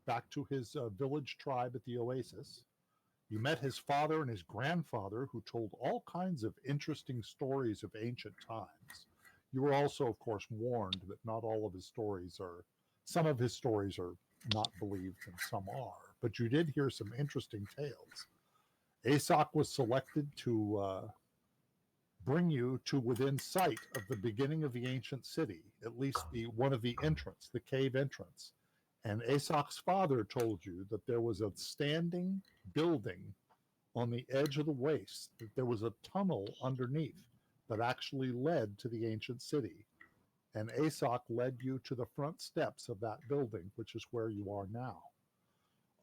back to his village tribe at the oasis. You met his father and his grandfather, who told all kinds of interesting stories of ancient times. You were also, of course, warned that not all of his stories are, some of his stories are not believed and some are, but you did hear some interesting tales. Aesop was selected to bring you to within sight of the beginning of the ancient city, at least one of the entrance, the cave entrance. And Aesop's father told you that there was a standing building on the edge of the waste, that there was a tunnel underneath that actually led to the ancient city. And Aesop led you to the front steps of that building, which is where you are now.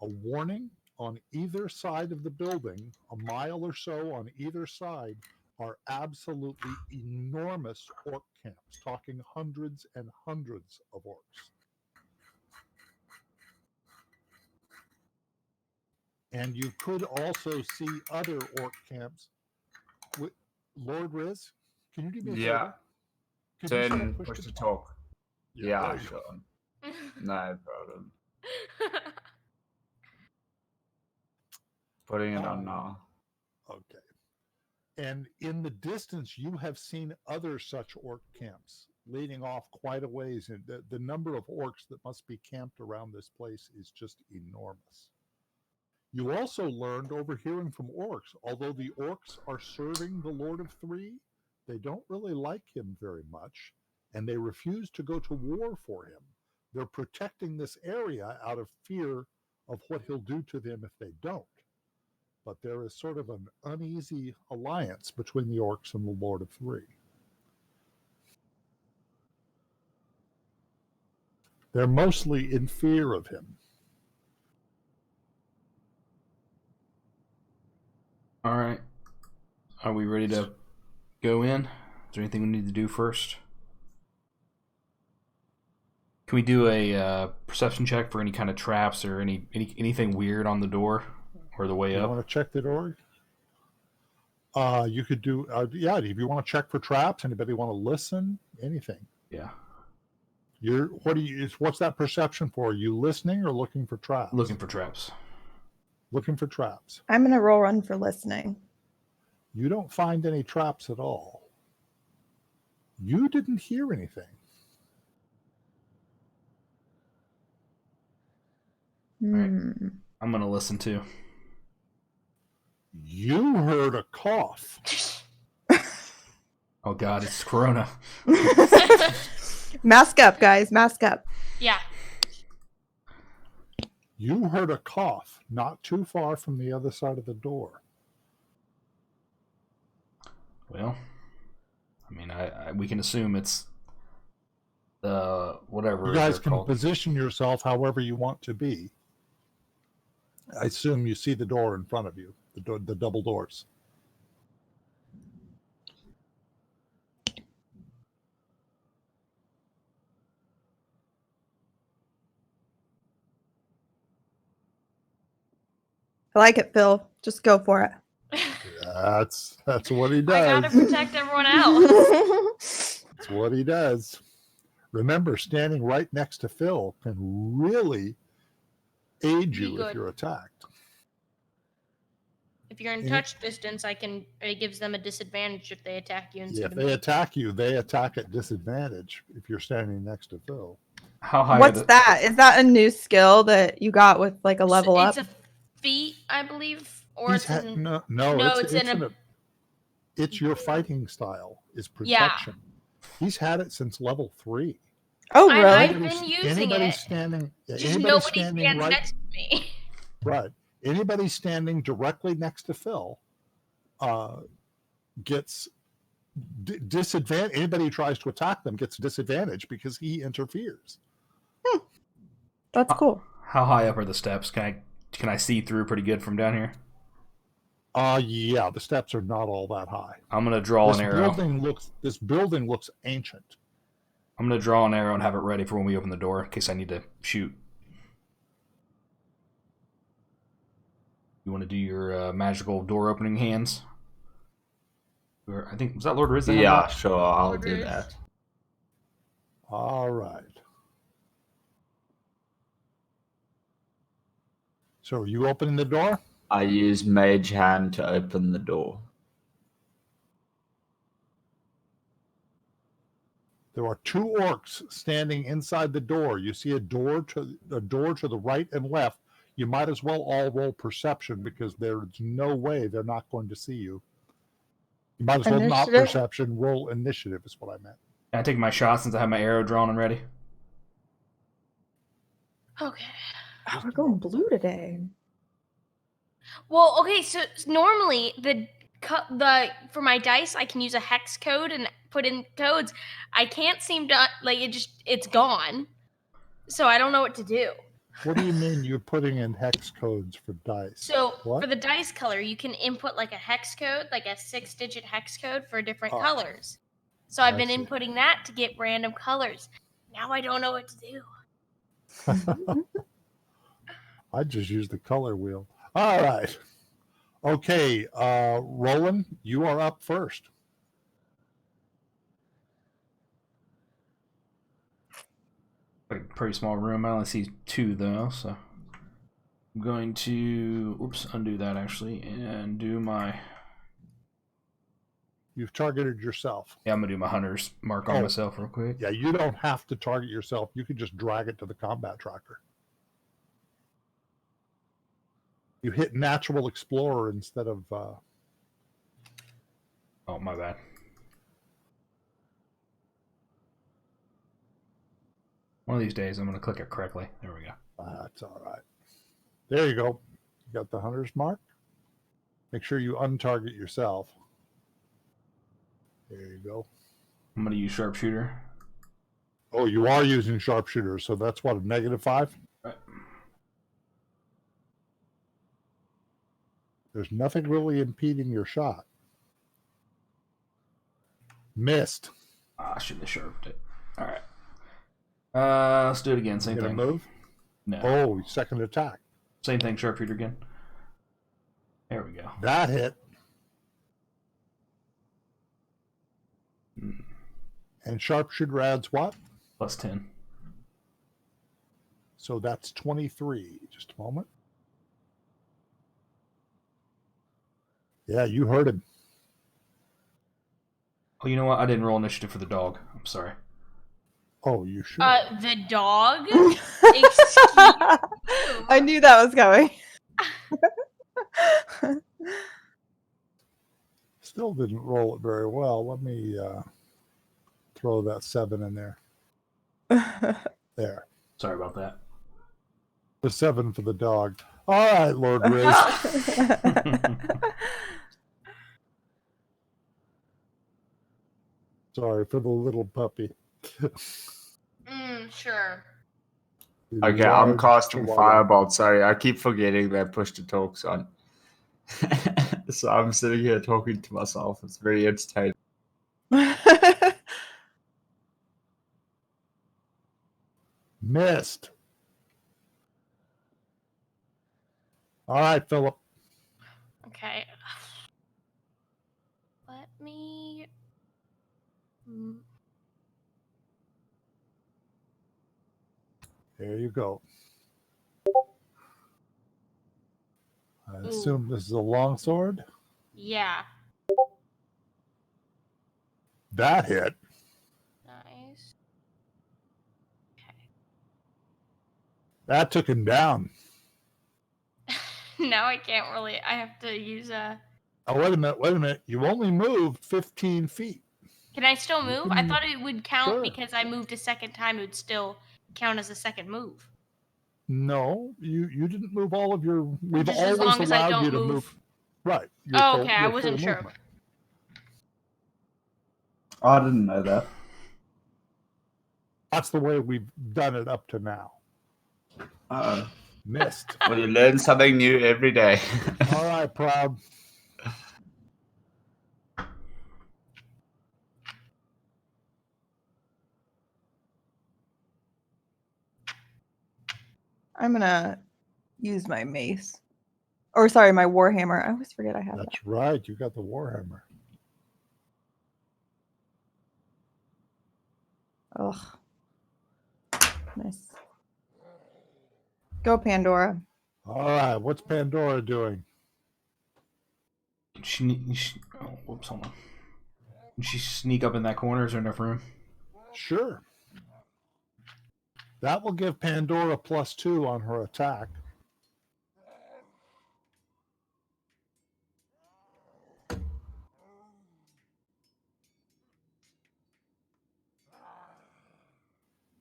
A warning: on either side of the building, a mile or so on either side, are absolutely enormous orc camps, talking hundreds and hundreds of orcs. And you could also see other orc camps. Lord Riz, can you do me a favor? Can you set up Push to talk. Yeah, sure. No problem. Putting it on now. Okay. And in the distance, you have seen other such orc camps leading off quite a ways. And the number of orcs that must be camped around this place is just enormous. You also learned, overhearing from orcs, although the orcs are serving the Lord of Three, they don't really like him very much, and they refuse to go to war for him. They're protecting this area out of fear of what he'll do to them if they don't. But there is sort of an uneasy alliance between the orcs and the Lord of Three. They're mostly in fear of him. All right. Are we ready to go in? Is there anything we need to do first? Can we do a perception check for any kind of traps or anything weird on the door or the way up? You want to check the door? You could do, yeah. If you want to check for traps, anybody want to listen? Anything? Yeah. What's that perception for? Are you listening or looking for traps? Looking for traps. Looking for traps. I'm gonna roll run for listening. You don't find any traps at all. You didn't hear anything. Right. I'm gonna listen too. You heard a cough. Oh God, it's Corona. Mask up, guys. Mask up. Yeah. You heard a cough not too far from the other side of the door. Well, I mean, we can assume it's whatever. You guys can position yourself however you want to be. I assume you see the door in front of you, the double doors. I like it, Phil. Just go for it. That's what he does. I gotta protect everyone else. That's what he does. Remember, standing right next to Phil can really aid you if you're attacked. If you're in touch distance, it gives them a disadvantage if they attack you. Yeah, if they attack you, they attack at disadvantage if you're standing next to Phil. How high? What's that? Is that a new skill that you got with like a level up? It's a feat, I believe, or it's it's your fighting style is protection. Yeah. He's had it since level 3. Oh, really? I've been using it. Just nobody stands next to me. Right. Anybody standing directly next to Phil gets disadvantage. Anybody who tries to attack them gets disadvantage because he interferes. That's cool. How high up are the steps? Can I see through pretty good from down here? Yeah, the steps are not all that high. I'm gonna draw an arrow. This building looks ancient. I'm gonna draw an arrow and have it ready for when we open the door in case I need to shoot. You want to do your magical door opening hands? I think, was that Lord Riz? Yeah, sure, I'll do that. All right. So are you opening the door? I use Mage Hand to open the door. There are 2 orcs standing inside the door. You see a door to the right and left. You might as well all roll perception because there's no way they're not going to see you. You might as well not Initiative? perception, roll initiative is what I meant. Can I take my shot since I have my arrow drawn and ready? Okay. Oh, we're going blue today. Well, okay. So normally the for my dice, I can use a hex code and put in codes. I can't seem to it's gone. So I don't know what to do. What do you mean you're putting in hex codes for dice? So What? for the dice color, you can input like a hex code, like a 6-digit hex code for different Oh. colors. So I've I been see. inputting that to get random colors. Now I don't know what to do. I just used the color wheel. All right. Okay, Roland, you are up first. Like pretty small room. I only see 2 though, so I'm going to undo that actually and do my You've targeted yourself. I'm gonna do my hunter's mark on Oh. myself real quick. Yeah, you don't have to target yourself. You can just drag it to the combat tracker. You hit Natural Explorer instead of... Oh, my bad. One of these days I'm gonna click it correctly. There we go. That's all right. There you go. You got the hunter's mark. Make sure you untarget yourself. There you go. I'm gonna use sharpshooter. Oh, you are using sharpshooter, so that's what, a -5? Right. There's nothing really impeding your shot. Missed. I shouldn't have sharped it. All right. Let's do it again. Same Gonna thing. move? No. Oh, second attack. Same thing. Sharpshooter again. There we go. That hit. Mm. And sharpshooter adds what? Plus 10. So that's 23. Just a moment. Yeah, you heard him. Oh, you know what? I didn't roll initiative for the dog. I'm sorry. Oh, you should. The dog? Excuse I knew that was coming. Still didn't roll it very well. Let me throw that 7 in there. There. Sorry about that. The 7 for the dog. All right, Lord Riz. Sorry for the little puppy. Sure. The Okay, I'm large casting chihuahua. Firebolt. Sorry, I keep forgetting that push to talk's on. So I'm sitting here talking to myself. It's very entertaining. Missed. All right, Philip. Okay. Let me. There you go. I Ooh. assume this is a longsword. Yeah. That hit. Nice. That took him down. Now I can't really. I have to use a. Oh, wait a minute. You only moved 15 feet. Can I still You move? can- I thought it would count Sure. because I moved a second time. It would still count as a second move. No, you didn't move all of your. We've Just as always long as I allowed don't you to move. move. Right. your Oh, full- okay. I your wasn't full sure. movement. I didn't know that. That's the way we've done it up to now. Uh-oh. Missed. Well, you learn something new every day. All right, Proud. I'm gonna use my mace. Or sorry, my warhammer. I always forget I have that. That's right. You got the Warhammer. Ugh. Nice. Go, Pandora. All right, what's Pandora doing? Oh, whoops, hold on. Can she sneak up in that corner? Is there enough room? Sure. That will give Pandora +2 on her attack.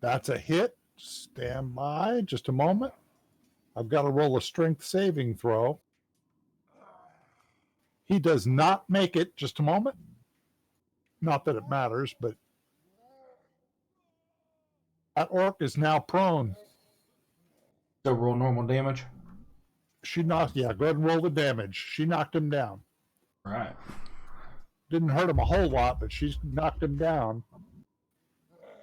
That's a hit. Stand by just a moment. I've got to roll a strength saving throw. He does not make it. Just a moment. Not that it matters, but that orc is now prone. So roll normal damage. She knocked, yeah, go ahead and roll the damage. She knocked him down. All right. Didn't hurt him a whole lot, but she knocked him down.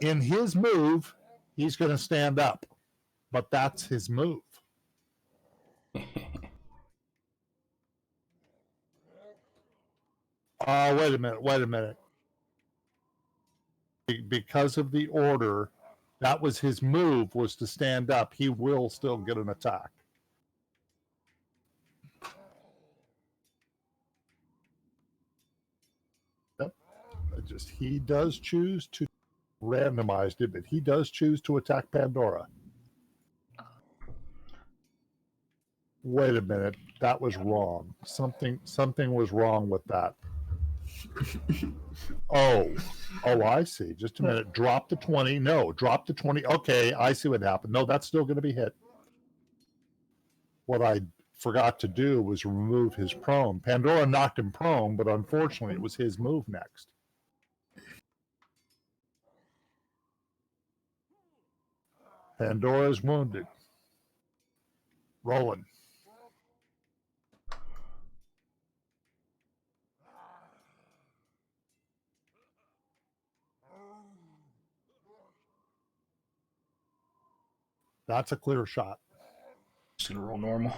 In his move, he's going to stand up, but that's his move. Wait a minute. Because of the order, that was his move, was to stand up. He will still get an attack. Yep. He does choose to randomize it, but he does choose to attack Pandora. Wait a minute, that was wrong. Something was wrong with that. Oh, I see. Just a minute. Drop the 20. No, drop the 20. Okay, I see what happened. No, that's still going to be hit. What I forgot to do was remove his prone. Pandora knocked him prone, but unfortunately, it was his move next. Pandora is wounded. Rolling. That's a clear shot. Just gonna roll normal.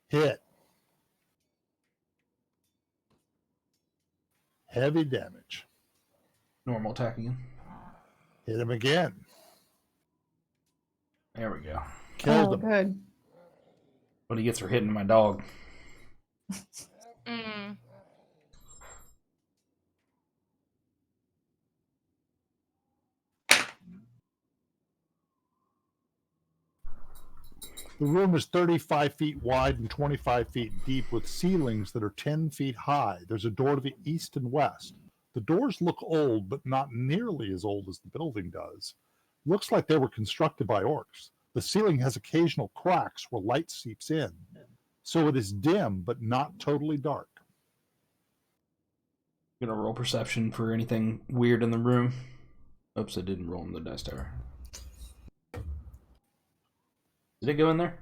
Hit. Heavy damage. Normal attack again. Hit him again. There we go. Killed him. Good. But he gets her hitting my dog. Mm. The room is 35 feet wide and 25 feet deep with ceilings that are 10 feet high. There's a door to the east and west. The doors look old, but not nearly as old as the building does. Looks like they were constructed by orcs. The ceiling has occasional cracks where light seeps in. So it is dim, but not totally dark. Gonna roll perception for anything weird in the room. Oops, I didn't roll in the dice tower. Did it go in there?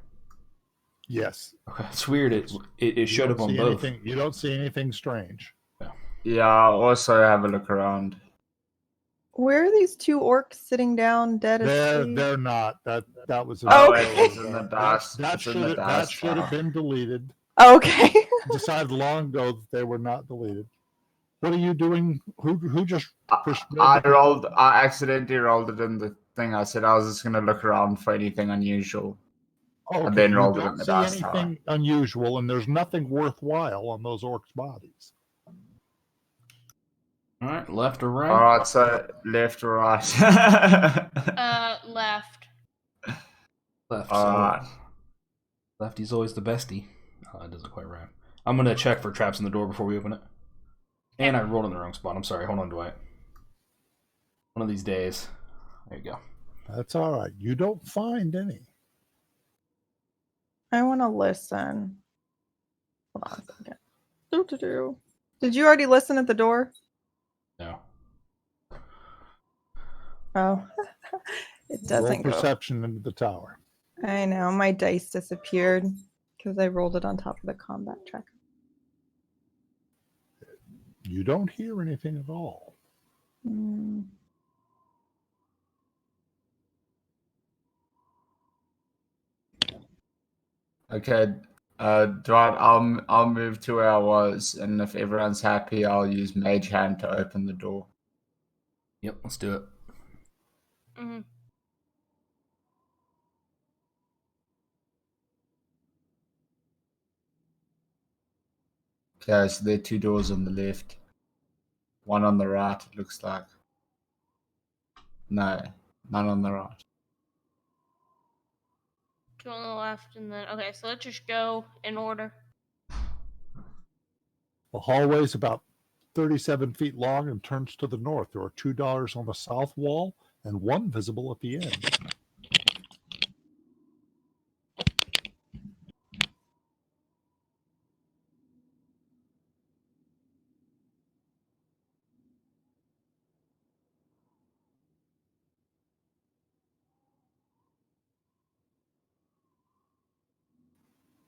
Yes. Okay, it's weird. It showed up on both. You don't see anything strange. Yeah, I'll also have a look around. Where are these two orcs sitting down dead asleep? They're not. That was It's in the dust. That It's in the should dust. have been deleted. Okay. Decided long ago that they were not deleted. What are you doing? Who just pushed? I accidentally rolled it in the thing. I said I was just gonna look around for anything unusual. Okay, and then you rolled it don't in the see dust tower. anything unusual, and there's nothing worthwhile on those orcs' bodies. All right, left or right? All right, so left or right? Left. Left. All So right. lefty's always the bestie. Oh, that doesn't quite rhyme. I'm gonna check for traps in the door before we open it. And I rolled in the wrong spot. I'm sorry. Hold on, Dwight. One of these days. There you go. That's all right. You don't find any. I want to listen. Hold on a second. Do-do-do. Did you already listen at the door? No. Oh, it Roll doesn't go. perception into the tower. I know, my dice disappeared because I rolled it on top of the combat tracker. You don't hear anything at all. Mm. Okay, Dwight, I'll move to where I was, and if everyone's happy, I'll use Mage Hand to open the door. Yep, let's do it. Mm-hmm. Okay, so there are 2 doors on the left. One on the right, it looks like. No, none on the right. 2 on the left, and then okay. So let's just go in order. The hallway is about 37 feet long and turns to the north. There are 2 doors on the south wall and 1 visible at the end.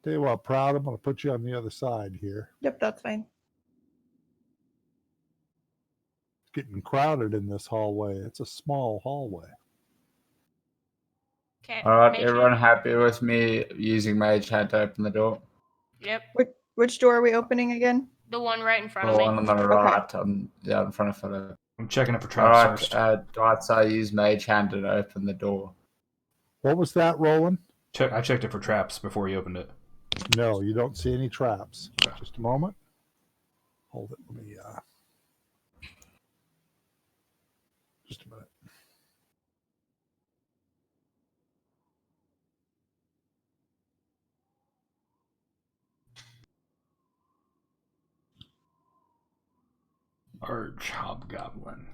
Tell you what, Proud, I'm going to put you on the other side here. Yep, that's fine. It's getting crowded in this hallway. It's a small hallway. Okay. Alright, Mage everyone hand. happy with me using Mage Hand to open the door? Yep. Which door are we opening again? The one right in front The of me. one on the right, in front of Philip. I'm checking it for traps Alright, first. Dwight, so I use Mage Hand to open the door. What was that, Roland? I checked it for traps before you opened it. No, you don't see any traps. Okay. Just a moment. Hold it. Let me. Just a minute. Arch Hobgoblin.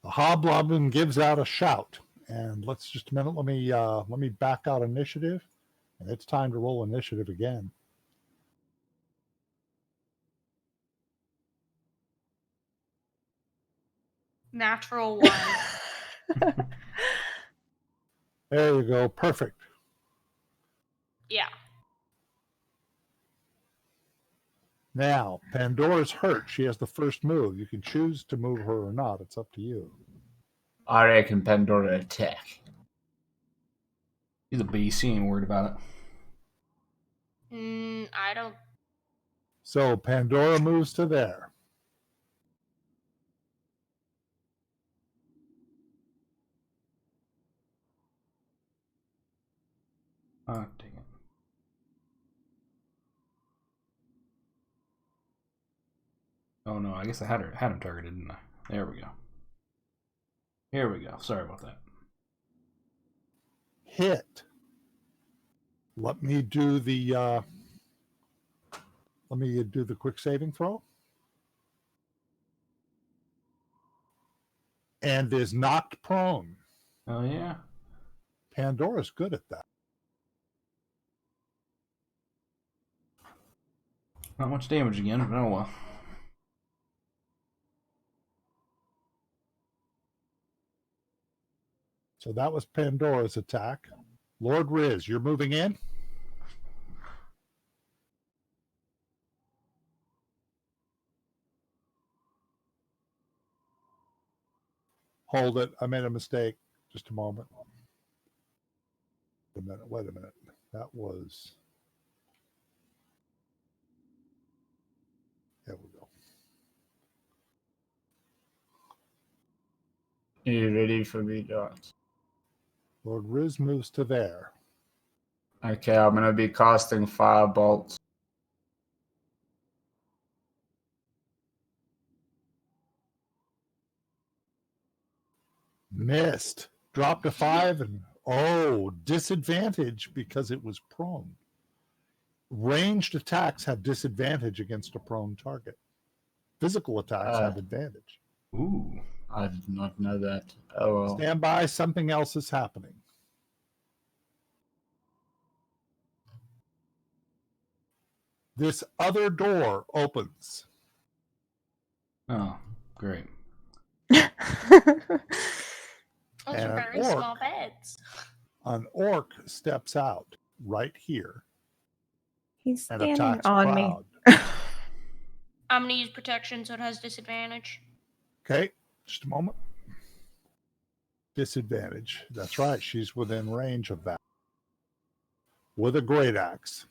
The hobgoblin gives out a shout, and let's just a minute. Let me back out initiative, and it's time to roll initiative again. Natural 1. There you go. Perfect. Yeah. Now, Pandora's hurt. She has the first move. You can choose to move her or not. It's up to you. I reckon Pandora attack. He's a beast. He ain't worried about it. I don't. So Pandora moves to there. Oh, dang it. Oh no, I guess I had him targeted, didn't I? There we go. Here we go. Sorry about that. Hit. Let me do the quick saving throw. And is knocked prone. Oh yeah. Pandora's good at that. Not much damage again, but oh well. So that was Pandora's attack. Lord Riz, you're moving in? Hold it. I made a mistake. Just a moment. Wait a minute. That was... There we go. Are you ready for me, Dwight? Lord Riz moves to there. Okay, I'm going to be casting Firebolt. Missed. Dropped to 5 and disadvantage because it was prone. Ranged attacks have disadvantage against a prone target. Physical attacks have advantage. Ooh. I did not know that. Oh well. Stand by, something else is happening. This other door opens. Oh, great. Those And are an very small orc. beds. An orc steps out right here He's and standing attacks on me. Proud. I'm gonna use protection so it has disadvantage. Okay, just a moment. Disadvantage. That's right. She's within range of that. With a great axe.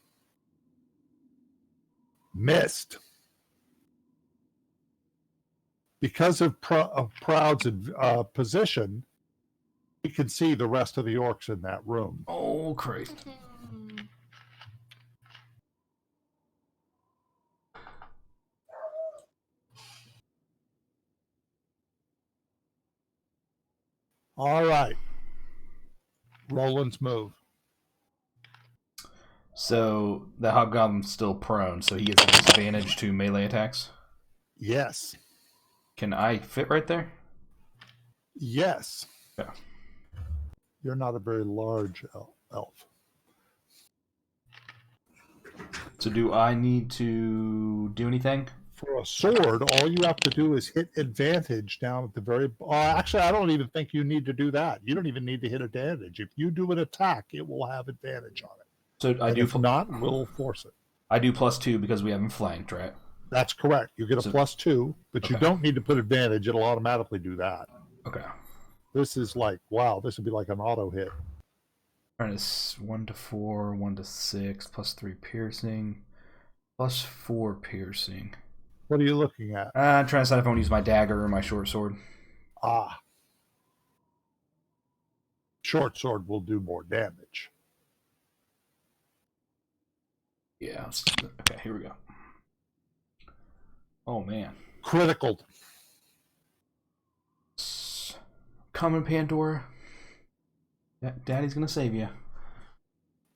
Missed. Because of Proud's position, You can see the rest of the orcs in that room. Oh, Christ. All right. Roland's move. So the hobgoblin's still prone, so he gets a disadvantage to melee attacks. Yes. Can I fit right there? Yes. Yeah. You're not a very large elf. So do I need to do anything? For a sword, all you have to do is hit advantage down at the very... actually, I don't even think you need to do that. You don't even need to hit advantage. If you do an attack, it will have advantage on it. So I And do. if not, we'll force it. I do +2 because we haven't flanked, right? That's correct. You get a So- +2, but you Okay. don't need to put advantage. It'll automatically do that. Okay. This is like, wow, this would be like an auto hit. Minus 1 to 4, 1 to 6, +3 piercing, +4 piercing. What are you looking at? I'm trying to decide if I want to use my dagger or my short sword. Ah. Short sword will do more damage. Yeah. Okay, here we go. Oh, man. Critical. Coming, Pandora. Daddy's going to save you.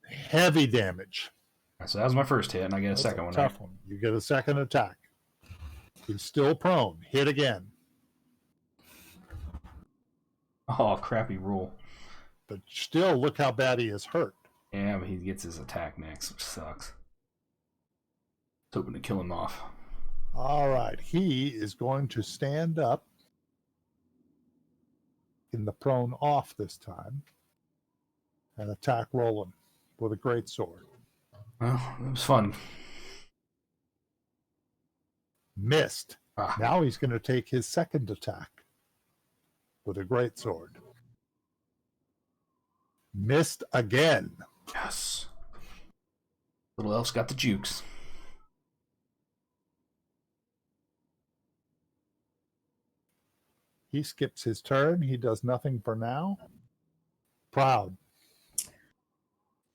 Heavy damage. So that was my first hit, and I get a That's second one. tough Right? one. You get a second attack. He's still prone. Hit again. Oh, crappy roll. But still, look how bad he is hurt. Yeah, but he gets his attack next, which sucks. It's hoping to kill him off. All right. He is going to stand up in the prone off this time and attack Roland with a great sword. Well, it was fun. Missed. Ah, Now he's going to take his second attack with a great sword. Missed again. yes. Little elf's got the jukes. He skips his turn. He does nothing for now. Proud.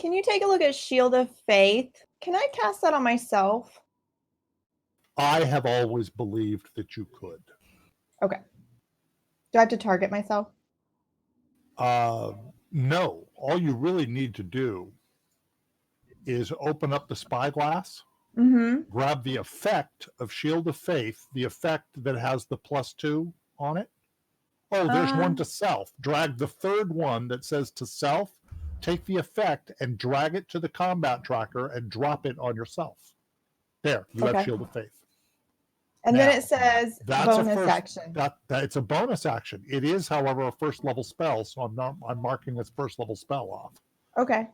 Can you take a look at Shield of Faith? Can I cast that on myself? I have always believed that you could. Okay. Do I have to target myself? No. All you really need to do is open up the spyglass, Mm-hmm. grab the effect of Shield of Faith, the effect that has the +2 on it. Oh, there's one to self. Drag the third one that says to self, take the effect and drag it to the combat tracker and drop it on yourself. There, you have Okay. Shield of Faith. And then Now, it says that's a bonus first- action. That it's a bonus action. It is, however, a first level spell, so I'm marking its first level spell off. Okay.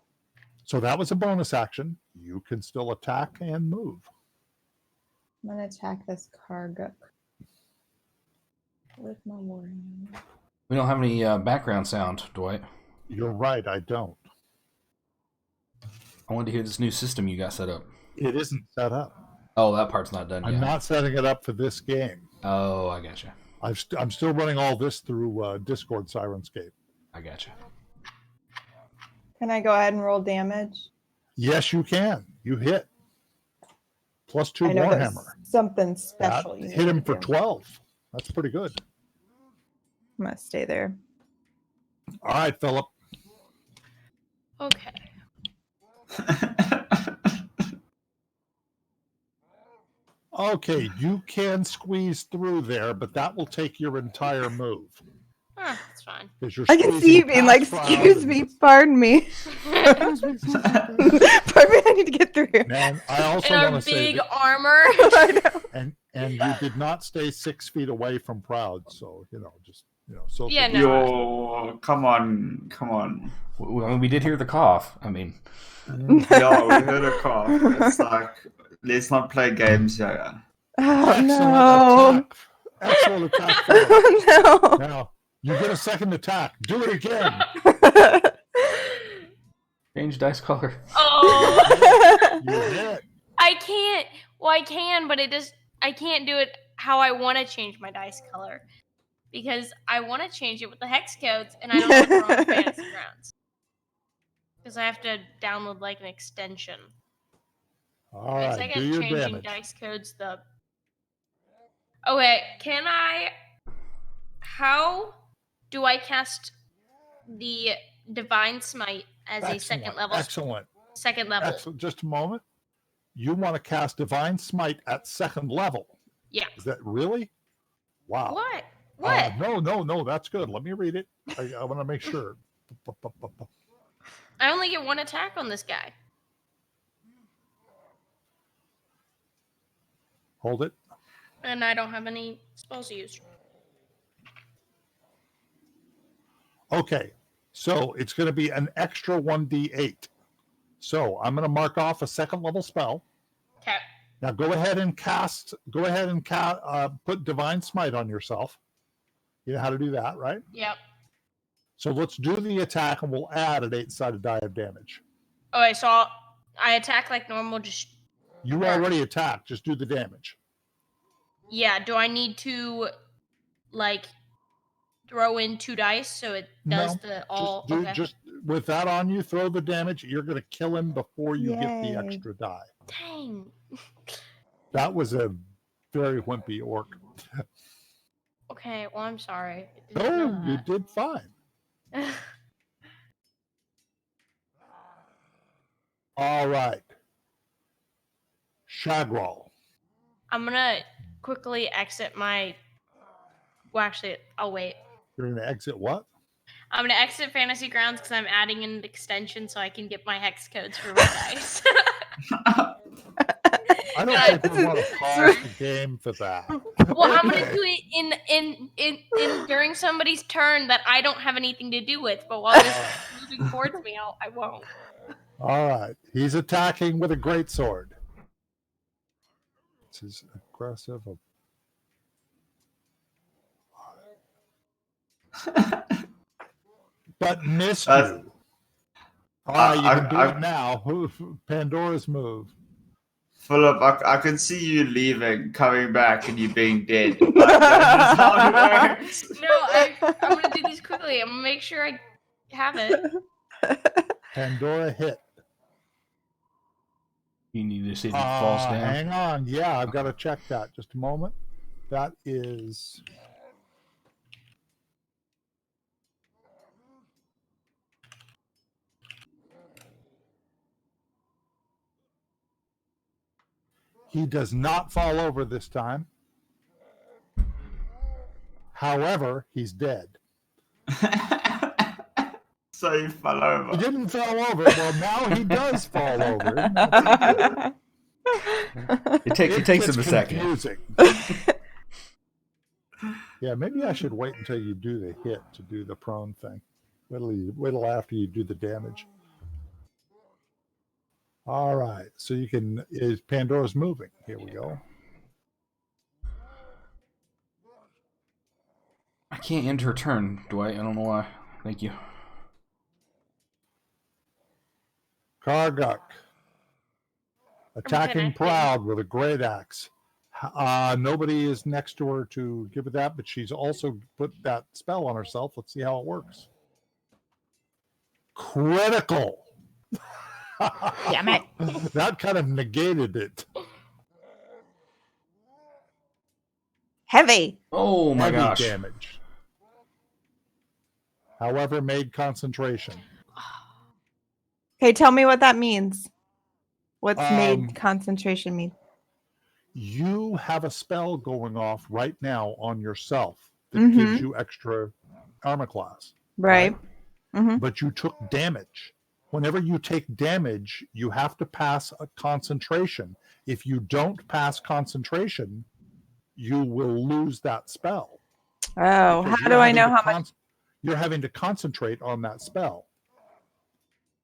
So that was a bonus action. You can still attack and move. I'm gonna attack this cargo with my warring. We don't have any background sound, Dwight. You're right, I don't. I wanted to hear this new system you got set up. It isn't set up. Oh, that part's not done I'm yet. not setting it up for this game. Oh, I gotcha. I'm still running all this through Discord Sirenscape. I gotcha. Can I go ahead and roll damage? Yes, you can. You hit. +2 I know there's Warhammer. something That special. you hit need him to for do. 12. That's pretty good. I'm gonna stay there. All right, Philip. Okay. Okay, you can squeeze through there, but that will take your entire move. That's fine. 'Cause you're I can see squeezing you being like, past excuse Proud me, pardon me. and- Pardon me, I need to get through here. Man, I also In our want to say big that, armor. I know. and you did not stay 6 feet away from Proud, so just so Yeah, no. Yo, come on. We did hear the cough. I mean, Yeah, we heard a cough. It's like, let's not play games here. Oh Excellent no. attack. Excellent attack. Philip. Oh Now you get a second attack. Do it again. no. change dice color. Oh, You hit. I can't. Well, I can, but I can't do it how I want to change my dice color. because I want to change it with the hex codes, and I don't know if we're on Fantasy Grounds because I have to download like an extension. All I right, think do I'm your changing damage. dice codes. Okay, can I? How do I cast the Divine Smite as a second level? Excellent. Second level. Excellent. Just a moment. You want to cast Divine Smite at second level? Yeah. Is that really? Wow. What? What? No. That's good. Let me read it. I want to make sure. I only get one attack on this guy. Hold it. And I don't have any spells used. Okay. So it's going to be an extra 1d8. So I'm going to mark off a second level spell. Okay. Now go ahead and put Divine Smite on yourself. You know how to do that, right? Yep. So let's do the attack and we'll add an 8-sided die of damage. Okay, so I attack like normal, just... You already attacked. Just do the damage. Yeah, do I need to, like, throw in 2 dice so it does the all... Just with that on you, throw the damage. You're going to kill him before you get the Yay. extra die. Dang. That was a very wimpy orc. Okay, well, I'm sorry. I didn't No, know you that. did fine. All right. Shagral. I'm gonna quickly exit my... Well, actually, I'll wait. You're going to exit what? I'm gonna exit Fantasy Grounds because I'm adding an extension so I can get my hex codes for my dice. I don't think we want to pause the game for that. Well, I'm gonna do it in during somebody's turn that I don't have anything to do with. But while this is moving towards me, I won't. All right. He's attacking with a greatsword. This is aggressive. But missed you. All right, you can do it now. Pandora's move. Philip, I can see you leaving, coming back, and you being dead. Like, that's how it works. No, I'm gonna do these quickly. I'm gonna make sure I have it. Pandora hit. You need to see if it falls down. Hang on. Yeah, I've got to check that. Just a moment. That is... He does not fall over this time. However, he's dead. So he fell over. He didn't fall over. Well, now he does fall over. It takes him a second. Confusing. Yeah, maybe I should wait until you do the hit to do the prone thing. Wait till after you do the damage. All right, so you can... Pandora's moving. Here we go. I can't end her turn, Dwight. I don't know why. Thank you. Karguk. Attacking connected. Proud with a great axe. Nobody is next to her to give it that, but she's also put that spell on herself. Let's see how it works. Critical. Damn it. That kind of negated it. Heavy. Oh my Heavy gosh. damage. However, made concentration. Okay, tell me what that means. What's Um, made concentration mean? You have a spell going off right now on yourself that Mhm. gives you extra armor class. Right. Mm-hmm. But you took damage. Whenever you take damage, you have to pass a concentration. If you don't pass concentration, you will lose that spell. Oh, Because how do I know how much? You're having to concentrate on that spell.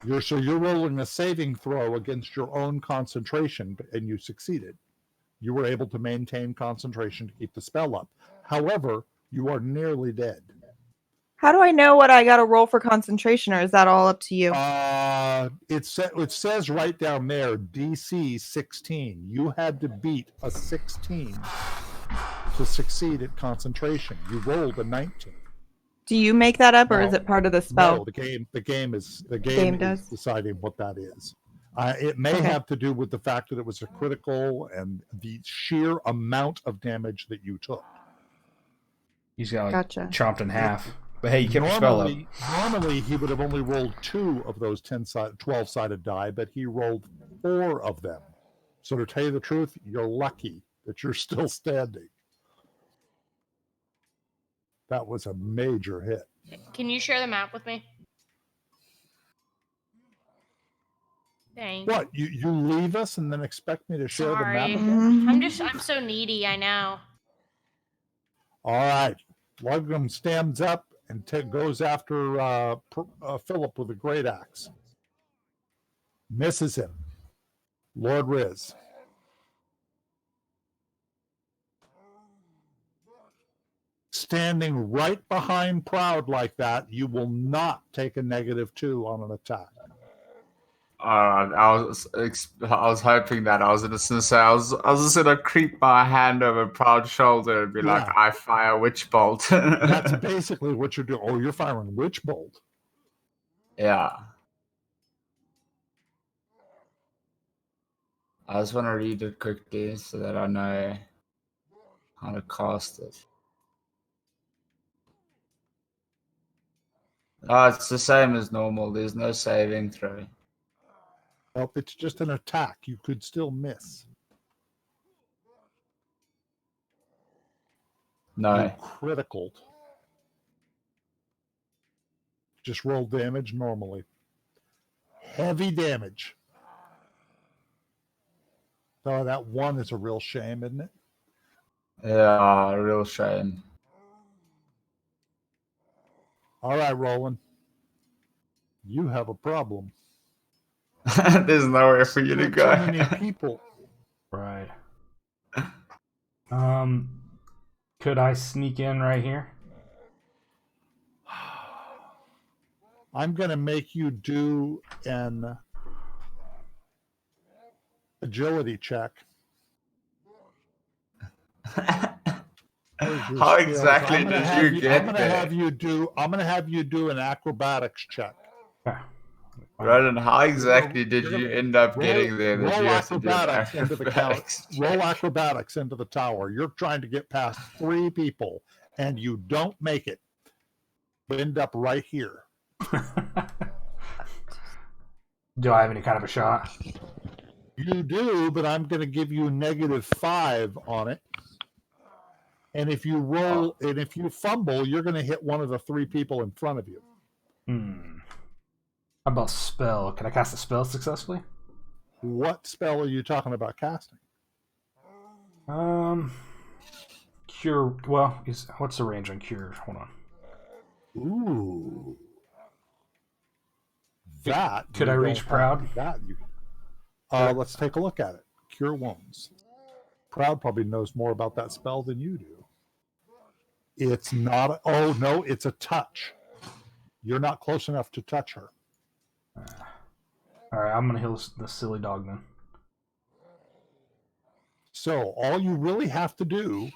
You're rolling a saving throw against your own concentration, and you succeeded. You were able to maintain concentration to keep the spell up. However, you are nearly dead. How do I know what I got to roll for concentration, or is that all up to you? It says right down there, DC 16. You had to beat a 16 to succeed at concentration. You rolled a 19. Do you make that up, or is No. it part of the spell? No, the game is does? deciding what that is. It may Okay. have to do with the fact that it was a critical and the sheer amount of damage that you took. He's got like Gotcha. chomped in half. But hey, you kept your spell up. Normally, he would have only rolled 2 of those 12-sided die, but he rolled 4 of them. So to tell you the truth, you're lucky that you're still standing. That was a major hit. Can you share the map with me? Thanks. What? You leave us and then expect me to share the map Sorry. again? I'm so needy, I know. All right. Lugum stands up and goes after Philip with a great axe. Misses him. Lord Riz. Standing right behind Proud like that, you will not take a -2 on an attack. I was hoping that I was gonna say I was just gonna creep my hand over Proud's shoulder and be like, Yeah. I fire witch bolt. That's basically what you're doing. Oh, you're firing Witch Bolt. Yeah. I just want to read it quickly so that I know how to cast it. Oh, it's the same as normal. There's no saving throw. Well, it's just an attack. You could still miss. No. You critical. Just roll damage normally. Heavy damage. Oh, that one is a real shame, isn't it? Yeah, real shame. All right, Roland. You have a problem. There's nowhere for you to Too go. many people. Right. Could I sneak in right here? I'm going to make you do an agility check. Where's your How skills? exactly I'm gonna did have you get I'm gonna there? have you do. I'm going to have you do an acrobatics check. Okay. Ronan, how exactly did you're you gonna end up roll- getting there that roll you have to do an acrobatics into the acrobatics Roll check? acrobatics into the tower. You're trying to get past 3 people, and you don't make it. But end up right here. Do I have any kind of a shot? You do, but I'm going to give you -5 on it. And if you roll, and if you fumble, you're going to hit one of the 3 people in front of you. How about spell? Can I cast a spell successfully? What spell are you talking about casting? Cure. Well, what's the range on cure? Hold on. Ooh. That Could you I don't reach have. Proud? That you. Let's take a look at it. Cure wounds. Proud probably knows more about that spell than you do. It's not. Oh no, it's a touch. You're not close enough to touch her. All right, I'm gonna heal the silly dog then. So all you really have to do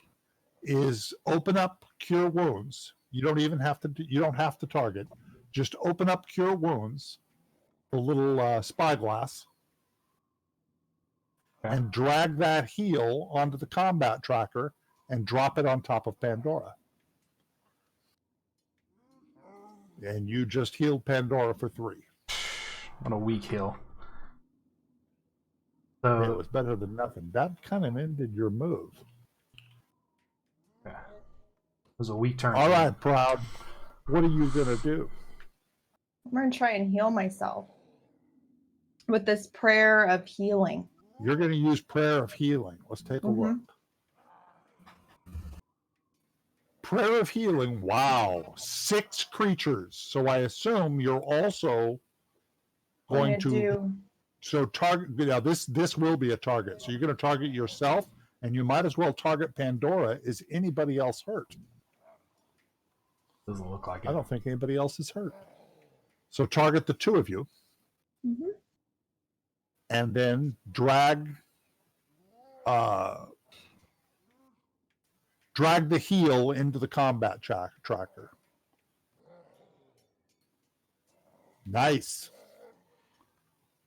is open up cure wounds. You don't even have to. You don't have to target. Just open up cure wounds, the little spyglass, Okay. and drag that heal onto the combat tracker and drop it on top of Pandora. And you just healed Pandora for 3. What a weak heal. It So was better than nothing. That kind of ended your move. yeah. It was a weak turn. All right, Proud. What are you going to do? I'm going to try and heal myself with this prayer of healing. You're going to use Prayer of Healing. Let's take a look. Prayer of Healing. Wow. 6 creatures. So I assume you're also going to do. So target. Now this will be a target. So you're going to target yourself, and you might as well target Pandora. Is anybody else hurt? Doesn't look like it. I don't think anybody else is hurt. So target the 2 of you, and then drag Drag the heel into the combat tracker. Nice.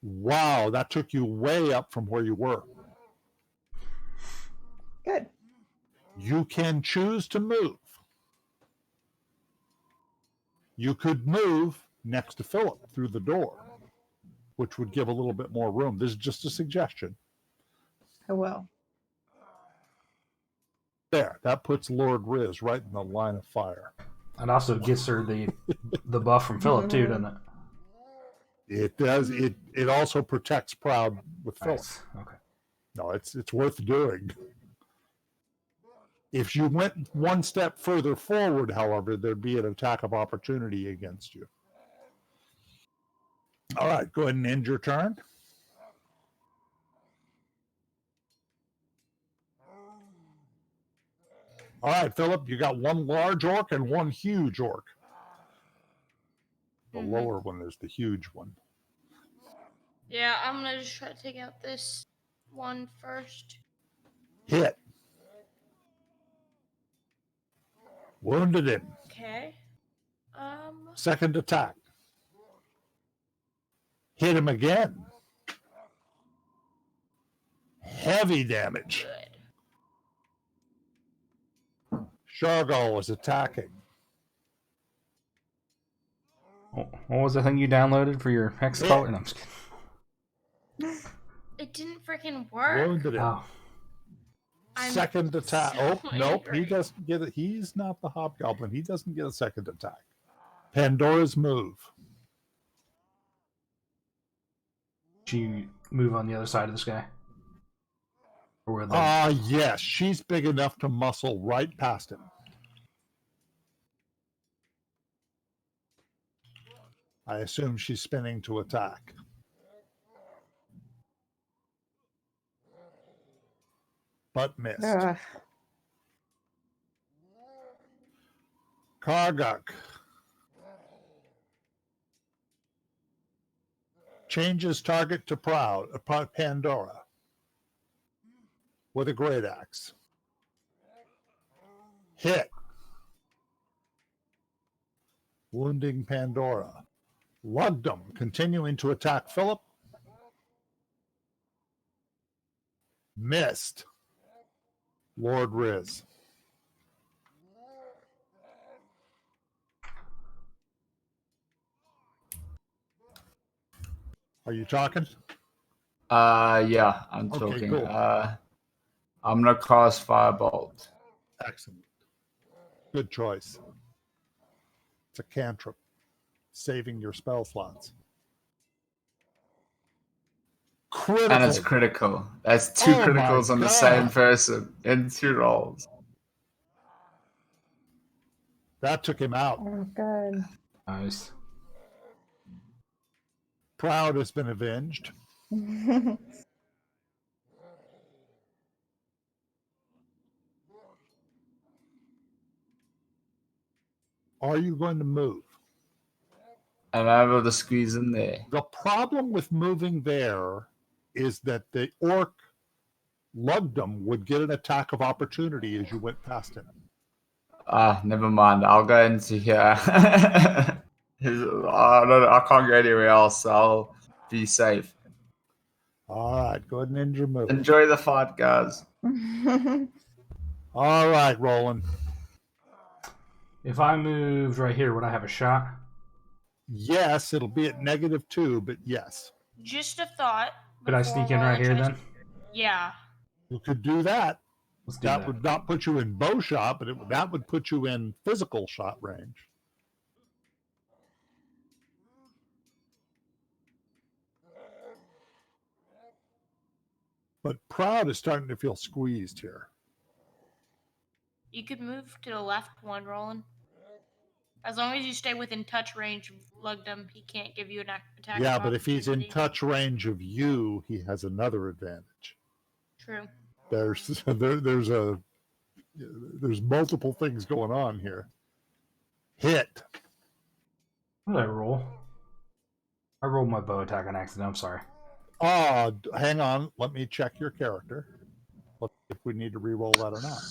Wow, that took you way up from where you were. Good. You can choose to move. You could move next to Philip through the door, which would give a little bit more room. This is just a suggestion. I will. There, that puts Lord Riz right in the line of fire. It also gets her the buff from Philip too, doesn't it? It does. It also protects Proud with Philip. Nice. Okay. No, it's worth doing. If you went one step further forward, however, there'd be an attack of opportunity against you. All right, go ahead and end your turn. All right, Philip, you got one large orc and one huge orc. The lower one is the huge one. Yeah, I'm gonna just try to take out this one first. Hit. Wounded him. Okay. Second attack. Hit him again. Heavy damage. Good. Shargal is attacking. What was the thing you downloaded for your hex color? No, I'm just kidding. It didn't freaking work. Wounded him. Oh, I'm Second attack. so Oh, nope. He angry. doesn't get it. He's not the hobgoblin. He doesn't get a second attack. Pandora's move. did you move on the other side of this guy? Or where the Yes. She's big enough to muscle right past him. I assume she's spinning to attack. But missed. Ugh. Karguk changes target to Pandora with a great axe. Hit. Wounding Pandora. Lugdom continuing to attack Philip. Missed. Lord Riz. Are you talking? Yeah, I'm Okay, talking. cool. I'm gonna cast Firebolt. Excellent. Good choice. It's a cantrip, saving your spell slots. Critical. And it's critical. That's two Oh my criticals on the same God. person in 2 rolls. That took him out. Oh, good. nice. Proud has been avenged. Are you going to move? I'm able to squeeze in there. The problem with moving there is that the orc Lugdom would get an attack of opportunity as you went past him. Never mind. I'll go into here. I can't go anywhere else, so I'll be safe. All right, go ahead and end your move. Enjoy the fight, guys. All right, Roland. If I moved right here, would I have a shot? Yes, it'll be at -2, but yes. Just a thought. Could I before sneak in right Roland here tries- then? Yeah. You could do that. Let's do That that. would not put you in bow shot, but that would put you in physical shot range. But Proud is starting to feel squeezed here. You could move to the left one, Roland. As long as you stay within touch range of Lugdom, he can't give you an attack. Yeah, of but if he's in opportunity. touch range of you, he has another advantage. True. There's multiple things going on here. Hit. What did I roll? I rolled my bow attack on accident. I'm sorry. Hang on. Let me check your character. Let's see if we need to re-roll that or not.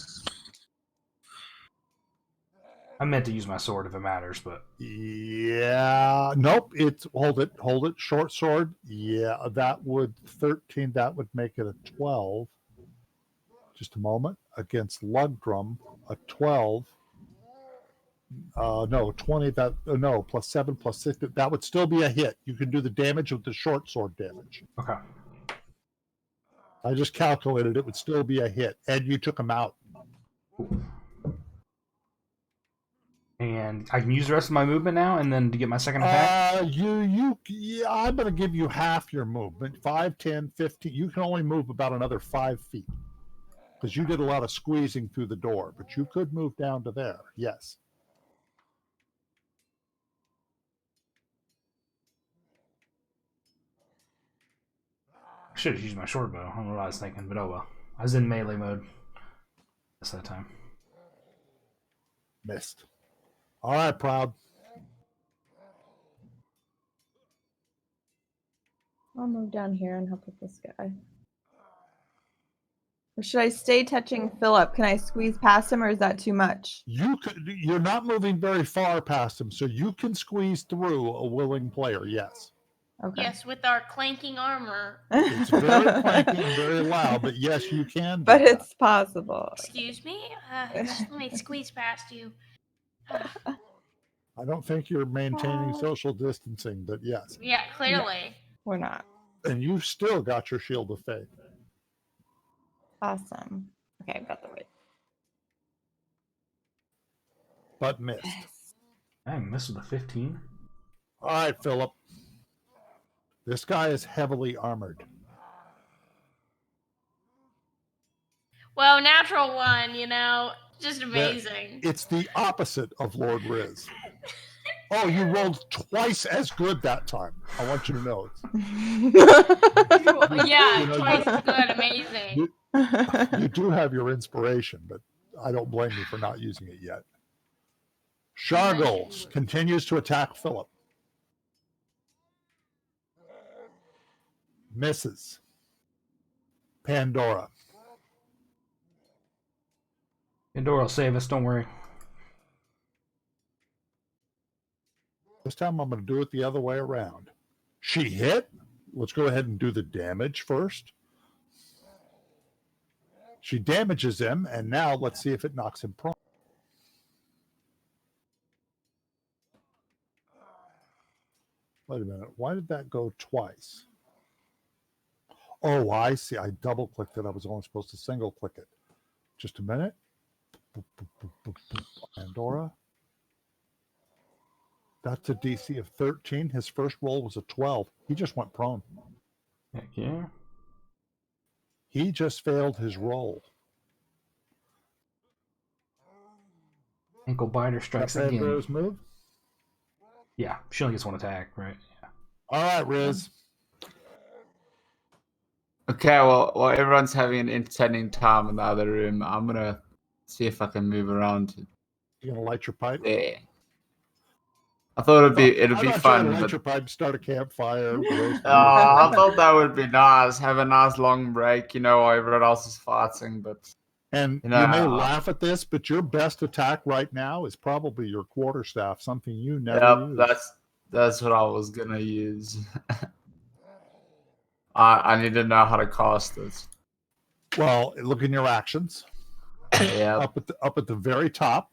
I meant to use my sword if it matters, but Yeah. Nope. It's hold it. Short sword. Yeah, that would 13. That would make it a 12. Just a moment. Against Lugdrum, a 12. No, 20. That no, plus 7, plus 6. That would still be a hit. You can do the damage with the short sword damage. okay. I just calculated it would still be a hit, and you took him out. And I can use the rest of my movement now, and then to get my second attack. Yeah, I'm going to give you half your movement. 5, 10, 15. You can only move about another 5 feet because you did a lot of squeezing through the door, but you could move down to there. Yes. I should have used my short bow. I don't know what I was thinking, but oh well. I was in melee mode that time. Missed. All right, Proud. I'll move down here and help with this guy. Or should I stay touching Philip? Can I squeeze past him, or is that too much? You're not moving very far past him, so you can squeeze through a willing player. Yes. Okay. Yes, with our clanking armor. It's very clanky and very loud, but yes, you can. Do but that. it's possible. Excuse me? Just let me squeeze past you. I don't think you're maintaining social distancing, but yes. Yeah, clearly. We're not. And you've still got your shield of faith. Awesome. Okay, I've got the right. But missed. I missed with a 15. All right, Philip. This guy is heavily armored. Well, natural one, just amazing. It's the opposite of Lord Riz. Oh, you rolled twice as good that time. I want you to know. Yeah, twice as good, amazing. You do have your inspiration, but I don't blame you for not using it yet. Shargles continues to attack Philip. Misses. Pandora. Pandora will save us, don't worry. This time I'm going to do it the other way around. She hit. Let's go ahead and do the damage first. She damages him, and now let's see if it knocks him prone. Wait a minute. Why did that go twice? Oh, I see. I double-clicked it. I was only supposed to single-click it. Just a minute. Pandora. That's a DC of 13. His first roll was a 12. He just went prone. Heck yeah. He just failed his roll. Ankle biter strikes That again. Pandora's move. Yeah, she only gets one attack, right? Yeah. All right, Riz. Okay, well, while everyone's having an entertaining time in the other room, I'm gonna see if I can move around You gonna light your pipe? there. I thought it'd be fun, Light but your pipe, start a campfire. I thought that would be nice. Have a nice long break, while everyone else is fighting. But And You you may know, laugh at this, but your best attack right now is probably your quarterstaff, something you never use. that's what I was gonna use. I need to know how to cast it. Well, look in your actions. Yeah, Up at the very top,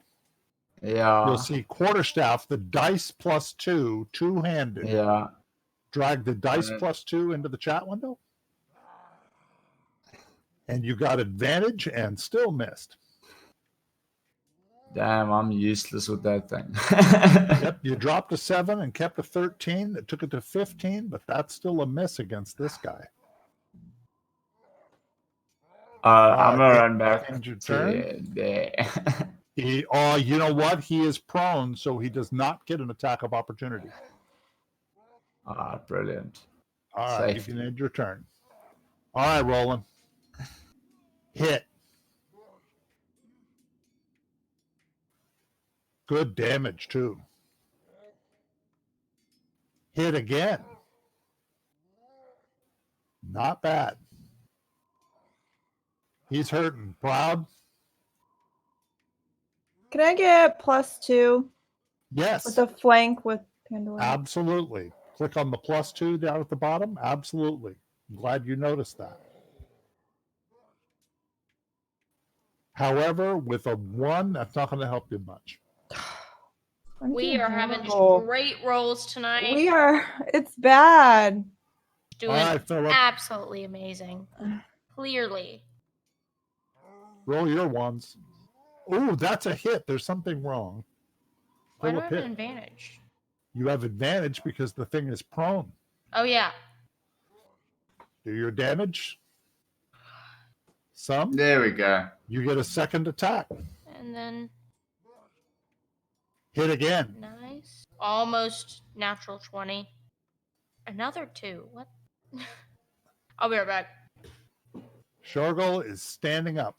yeah, you'll see quarterstaff, the dice plus 2, two-handed. yeah. Drag the dice Alright. plus 2 into the chat window. And you got advantage and still missed. Damn, I'm useless with that thing. Yep, you dropped a 7 and kept a 13. That took it to 15, but that's still a miss against this guy. I'm gonna run back And your to turn. there. You know what? He is prone, so he does not get an attack of opportunity. Brilliant. All right, you Safe. can end your turn. All right, Roland. Hit. Good damage, too. Hit again. Not bad. He's hurting. Proud. Can I get +2 Yes, with a flank with Pandora? absolutely. Click on the +2 down at the bottom. Absolutely. I'm glad you noticed that. However, with a 1, that's not going to help you much. I'm We doing are having horrible. great rolls tonight. We are. It's bad. Doing All right, Philip. absolutely amazing. Clearly. Roll your ones. Ooh, that's a hit. There's something wrong. Why do I Philip have an hit. advantage? You have advantage because the thing is prone. Oh, yeah. Do your damage. Some. There we go. You get a second attack. And then, Hit again. nice. Almost natural 20. Another 2. What? I'll be right back. Shargle is standing up.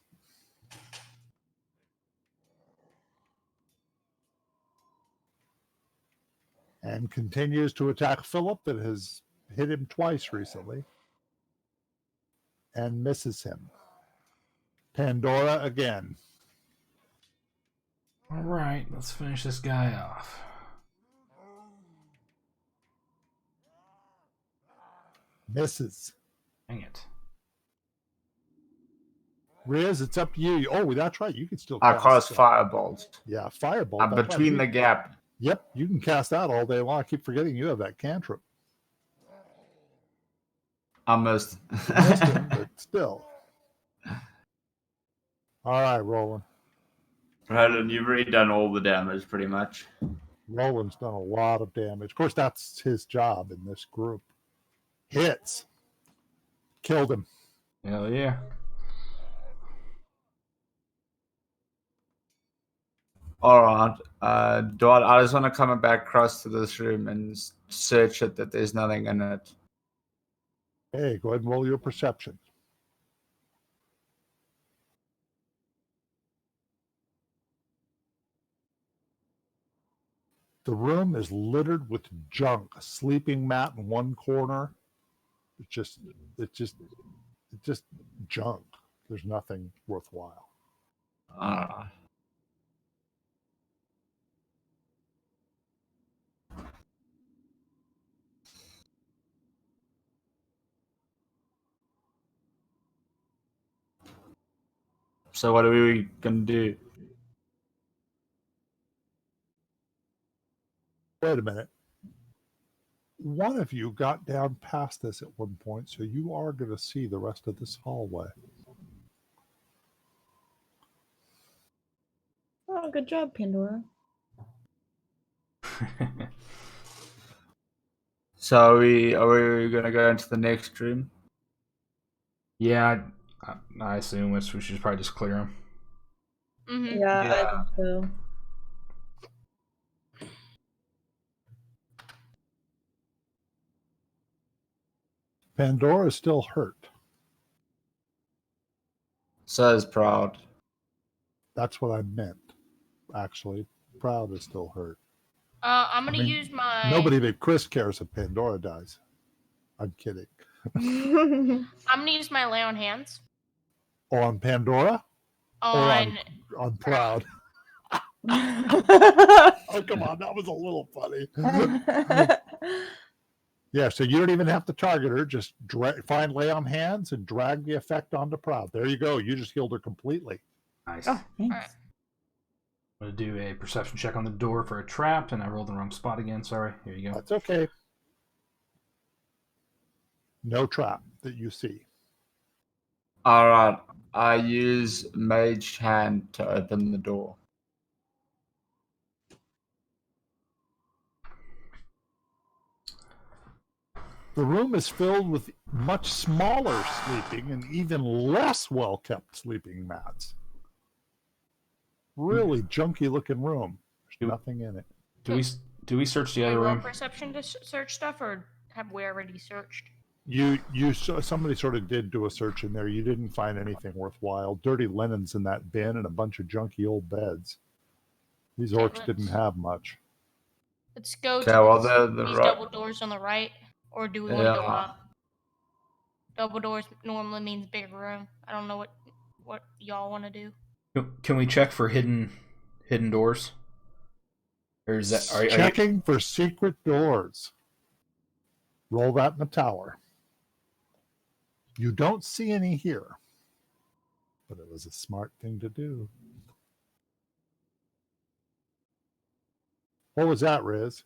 And continues to attack Philip that has hit him twice recently. And misses him. Pandora again. All right, let's finish this guy off. Misses. Dang it. Riz, it's up to you. Oh, that's right. You can still I cast. cast fireballs. Yeah, Firebolt. I'm that's right. between You- the gap. Yep, you can cast that all day long. I keep forgetting you have that cantrip. Almost. You missed him, but still. All right, Roland. Roland, you've already done all the damage pretty much. Roland's done a lot of damage. Of course, that's his job in this group. Hits. Killed him. Hell yeah. All right. Dwight, I just want to come back across to this room and search it that there's nothing in it. Hey, go ahead and roll your perception. The room is littered with junk. A sleeping mat in one corner. It's just junk. There's nothing worthwhile. So what are we going to do? Wait a minute. One of you got down past this at one point, so you are going to see the rest of this hallway. Oh, good job, Pandora. So are we going to go into the next room? Yeah, I assume we should probably just clear him. Mm-hmm. Yeah, I Yeah. think so. Pandora is still hurt. So is Proud. That's what I meant, actually. Proud is still hurt. I'm gonna I mean, use my. Nobody but Chris cares if Pandora dies. I'm kidding. I'm gonna use my lay on hands On Pandora on. or on Proud? Oh, come on. That was a little funny. Yeah, so you don't even have to target her. Just find lay on hands and drag the effect onto Proud. There you go. You just healed her completely. Nice. Oh, I'm thanks. going to do a perception check on the door for a trap, and I rolled the wrong spot again. Sorry. Here you go. That's okay. No trap that you see. All right. I use Mage Hand to open the door. The room is filled with much smaller sleeping and even less well-kept sleeping mats. Really junky looking room. There's nothing in it. Do we search the Can I other roll room? perception to search stuff, or have we already searched? Somebody sort of did do a search in there. You didn't find anything worthwhile. Dirty linens in that bin and a bunch of junky old beds. These Okay, orcs didn't have much. Let's go Okay, to well, these the double doors on the right, or do we want to go Yeah. up? Double doors normally means bigger room. I don't know what y'all want to do. Can we check for hidden hidden doors? Or is that are you, Checking for secret doors. Roll that in the tower. You don't see any here, but it was a smart thing to do. What was that, Riz?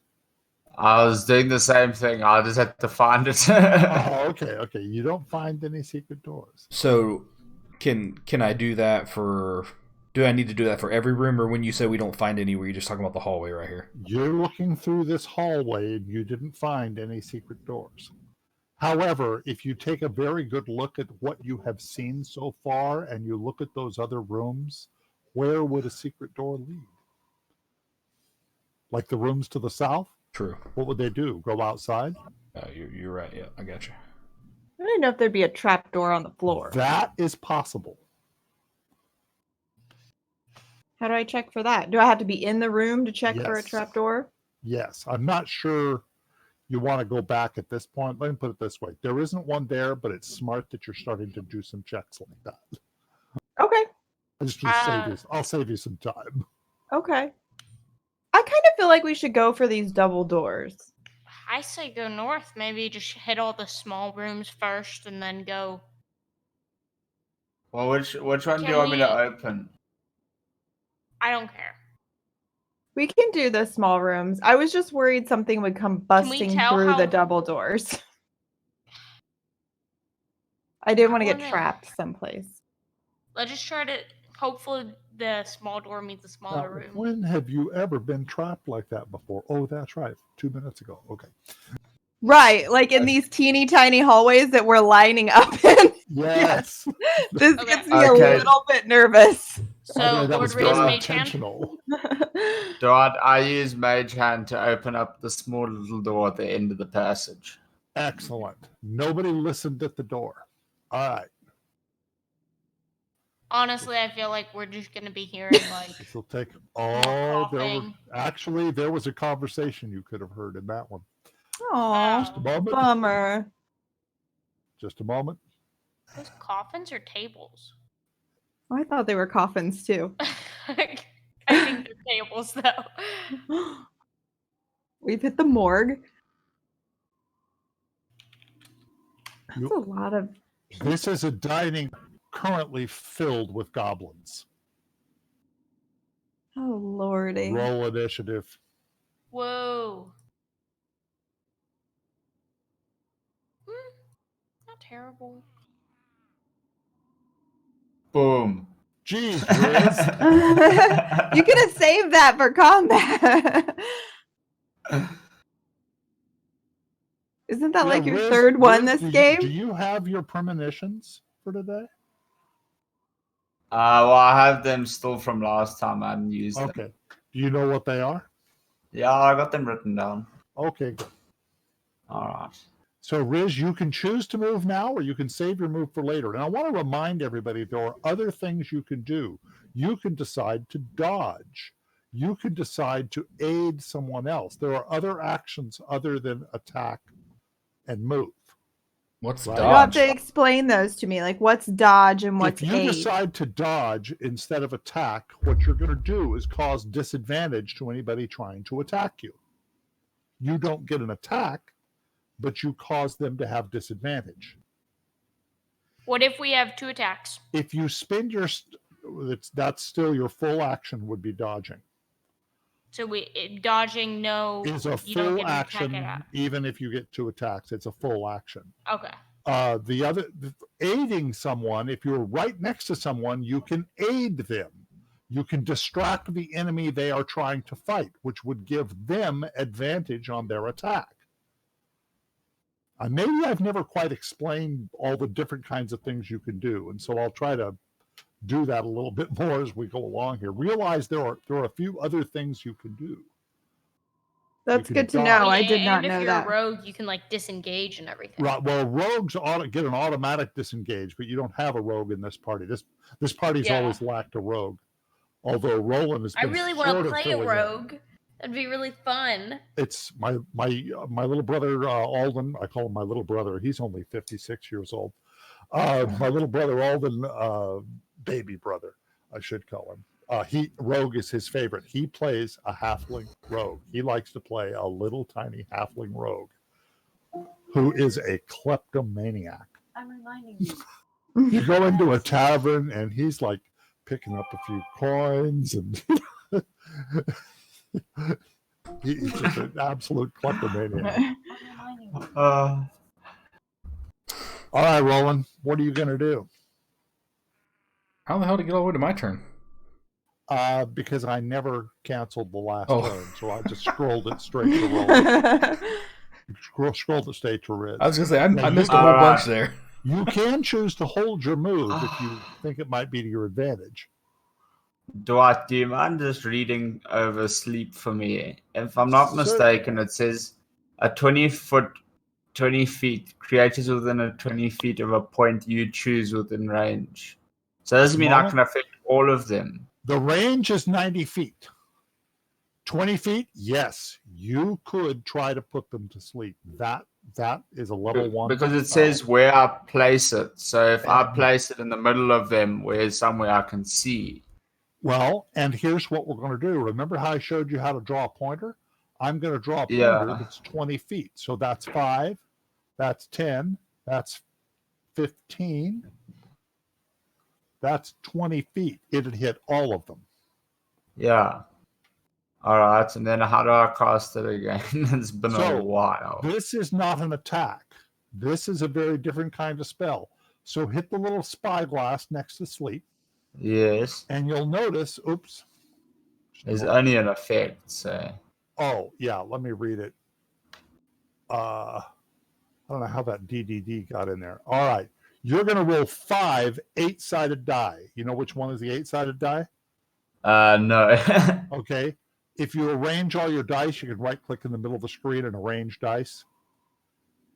I was doing the same thing. I just had to find it. Oh, okay. You don't find any secret doors. so can I do that for? Do I need to do that for every room, or when you say we don't find any, were you just talking about the hallway right here? You're looking through this hallway and you didn't find any secret doors. However, if you take a very good look at what you have seen so far and you look at those other rooms, where would a secret door lead? Like the rooms to the south? True. What would they do? Go outside? You're right. Yeah, I got you. I don't know if there'd be a trap door on the floor. That is possible. How do I check for that? Do I have to be in the room to check for a Yes. trap door? Yes. I'm not sure you want to go back at this point. Let me put it this way. There isn't one there, but it's smart that you're starting to do some checks like that. Okay. I'll save you some time. Okay. I kind of feel like we should go for these double doors. I say go north. Maybe just hit all the small rooms first and then go. Well, which one do Can you want me to we- open? I don't care. We can do the small rooms. I was just worried something would come busting tell through how- the double doors. I didn't want to get wanna- trapped someplace. Let's just try to. Hopefully, the small door means the Now, smaller room. when have you ever been trapped like that before? Oh, that's right. 2 minutes ago. Okay. Right, like in these teeny tiny hallways that we're lining up in. Yes. This Okay. gets me Okay. a little bit nervous. So, that Lord was Riz, very Mage Hand. intentional. Do I use Mage Hand to open up the small little door at the end of the passage? Excellent. Nobody listened at the door. All right. Honestly, I feel like we're just gonna be hearing like. This will take. more Oh, coughing. there was a conversation you could have heard in that one. Aw, Just a moment. bummer. Just a moment. Those coffins or tables? I thought they were coffins too. I think they're tables though. We've hit the morgue. That's You- a lot of. This is a dining currently filled with goblins. Oh lordy. Roll initiative. Whoa. Not terrible. Boom. Jeez, Riz. You could have saved that for combat. Isn't that Yeah, like your Riz- third one Riz, this game? Do you have your premonitions for today? Well, I have them still from last time. I hadn't used them. Okay. Do you know what they are? Yeah, I got them written down. Okay, good. All right. So, Riz, you can choose to move now or you can save your move for later. And I want to remind everybody there are other things you can do. You can decide to dodge. You can decide to aid someone else. There are other actions other than attack and move. What's Right. You have dodge? to explain those to me. Like what's dodge and what's If you aid? decide to dodge instead of attack, what you're going to do is cause disadvantage to anybody trying to attack you. You don't get an attack, but you cause them to have disadvantage. What if we have 2 attacks? If you spend that's still your full action would be dodging. So dodging no. Is a you don't full get an attack action, at that. even if you get 2 attacks. It's a full action. Okay. Aiding someone, if you're right next to someone, you can aid them. You can distract the enemy they are trying to fight, which would give them advantage on their attack. Maybe I've never quite explained all the different kinds of things you can do, and so I'll try to do that a little bit more as we go along here. Realize there are a few other things you can do. That's can good to dodge. know. I Yeah, did not and know if you're that. a rogue, you can like disengage and everything. Right. Well, rogues get an automatic disengage, but you don't have a rogue in this party. This party's Yeah. always lacked a rogue. Although Roland has I been really want sort to of play a filling in. rogue. That'd be really fun. It's my little brother Alden. I call him my little brother. He's only 56 years old. My little brother Alden, baby brother, I should call him. Rogue is his favorite. He plays a halfling rogue. He likes to play a little tiny halfling rogue who is a kleptomaniac. I'm reminding you. You go into a tavern and he's like picking up a few coins and he's just an absolute kleptomaniac. I'm reminding you. All right, Roland, what are you going to do? How the hell did it get all the way to my turn? Because I never canceled the last Oh. turn, so I just scrolled it straight to Roland. Scrolled it straight to Riz. I was gonna say I Now, missed you- a whole bunch there. You can choose to hold your move if you think it might be to your advantage. Dwight, do you mind just reading over sleep for me? If I'm not mistaken, it says a 20 feet, creatures within a 20 feet of a point you choose within range. So does it mean I can affect all of them? The range is 90 feet. 20 feet, yes, you could try to put them to sleep. That is a level 1. Because it says where I place it. So if I place it in the middle of them, where's somewhere I can see? Well, and here's what we're going to do. Remember how I showed you how to draw a pointer? I'm going to draw a pointer that's 20 feet. So that's 5, that's 10, that's 15, that's 20 feet. It'd hit all of them. Yeah. All right. And then how do I cast it again? It's been a while. This is not an attack. This is a very different kind of spell. So hit the little spyglass next to sleep. Yes. And you'll notice, oops. There's only an effect, so. Oh, yeah, let me read it. I don't know how that DDD got in there. All right. You're going to roll 5 8-sided die. You know which one is the 8-sided die? No. Okay. If you arrange all your dice, you can right-click in the middle of the screen and arrange dice.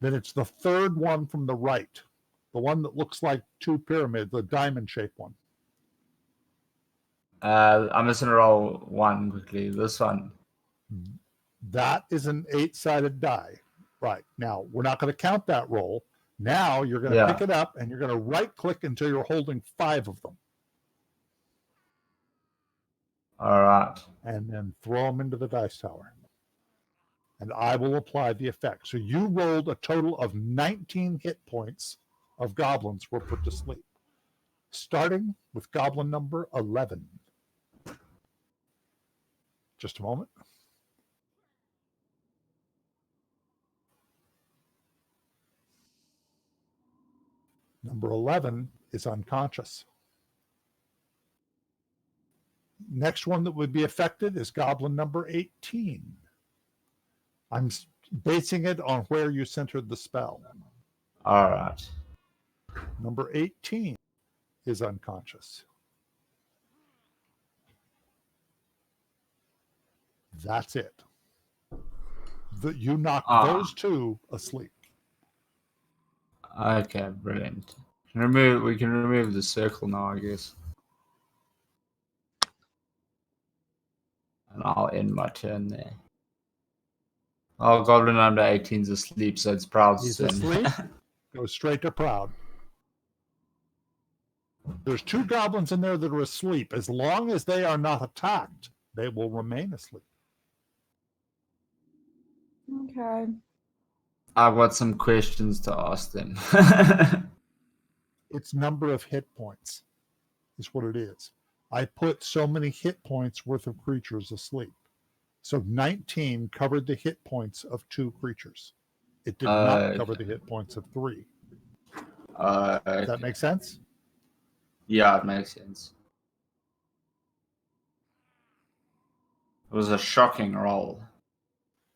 Then it's the third one from the right, the one that looks like 2 pyramids, the diamond-shaped one. I'm just going to roll 1 quickly. This one. That is an 8-sided die. Right. Now, we're not going to count that roll. Now, you're going to pick it up, and you're going to right-click until you're holding 5 of them. All right. And then throw them into the dice tower. And I will apply the effect. So you rolled a total of 19 hit points of goblins were put to sleep. Starting with goblin number 11. Just a moment. Number 11 is unconscious. Next one that would be affected is goblin number 18. I'm basing it on where you centered the spell. All right. Number 18 is unconscious. That's it. You knocked those 2 asleep. Okay, brilliant. We can remove the circle now, I guess. And I'll end my turn there. Oh, goblin number 18's asleep, so it's Proud's He's turn. asleep. Go straight to Proud. There's 2 goblins in there that are asleep. As long as they are not attacked, they will remain asleep. Okay. I've got some questions to ask them. Its number of hit points is what it is. I put so many hit points worth of creatures asleep. So 19 covered the hit points of 2 creatures. It did not cover the hit points of 3. Does that make sense? Yeah, it makes sense. It was a shocking roll.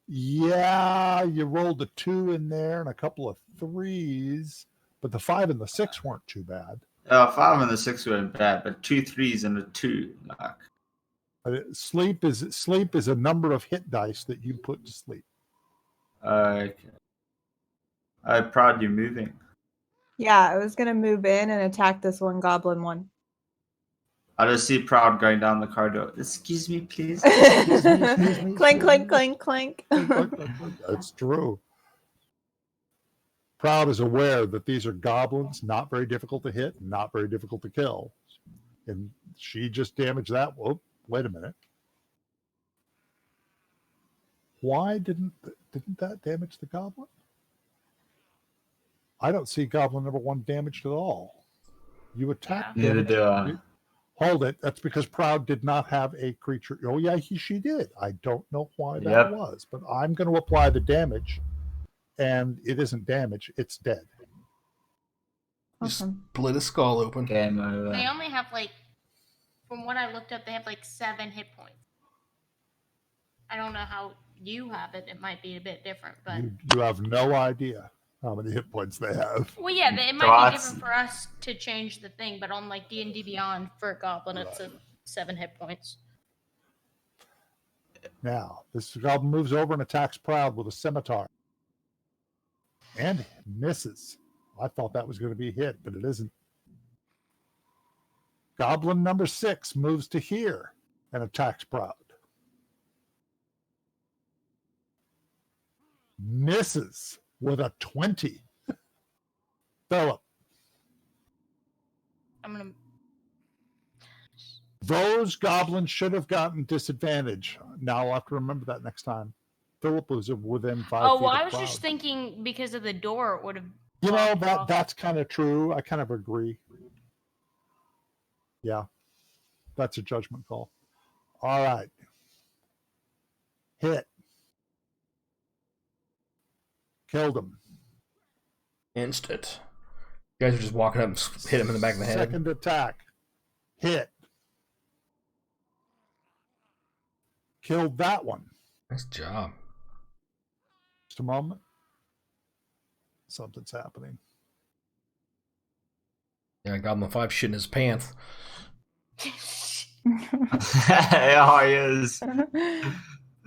Yeah, you rolled a 2 in there and a couple of 3s, but the 5 and the 6 weren't too bad. 5 and the 6 weren't bad, but 2 3s and a 2. Sleep is a number of hit dice that you put to sleep. Okay. I'm proud you're moving. Yeah, I was gonna move in and attack this one goblin one. I just see Proud going down the corridor. Excuse me, please. Clink, clink, clink, clink. That's true. Proud is aware that these are goblins, not very difficult to hit, not very difficult to kill. And she just damaged that. Whoop, wait a minute. Why didn't that damage the goblin? I don't see goblin number 1 damaged at all. You attacked. Neither do I. Hold it. That's because Proud did not have a creature. Oh yeah, she did. I don't know why that Yep. was, but I'm going to apply the damage, and it isn't damage. It's dead. Awesome. Split his skull open. Game over. They only have like, from what I looked up, they have like 7 hit points. I don't know how you have it. It might be a bit different, but You have no idea how many hit points they have. well, yeah, it might So be different for us to change the thing. But on like D&D Beyond for a goblin, it's a 7 hit points. Now, this goblin moves over and attacks Proud with a scimitar. And misses. I thought that was going to be a hit, but it isn't. Goblin number 6 moves to here and attacks Proud. Misses with a 20. Philip, I'm gonna. those goblins should have gotten disadvantage. Now I'll have to remember that next time. Philip was within 5 Oh feet well, of I was Proud. just thinking because of the door, it would have. You know, blocked off. that's kind of true. I kind of agree. Yeah, that's a judgment call. All right. Hit. Killed him. Instant. You guys are just walking up and hit him in the back of the head. Second attack. Hit. Killed that one. Nice job. Just a moment. Something's happening. Yeah, Goblin 5 shitting his pants. Yeah, he is.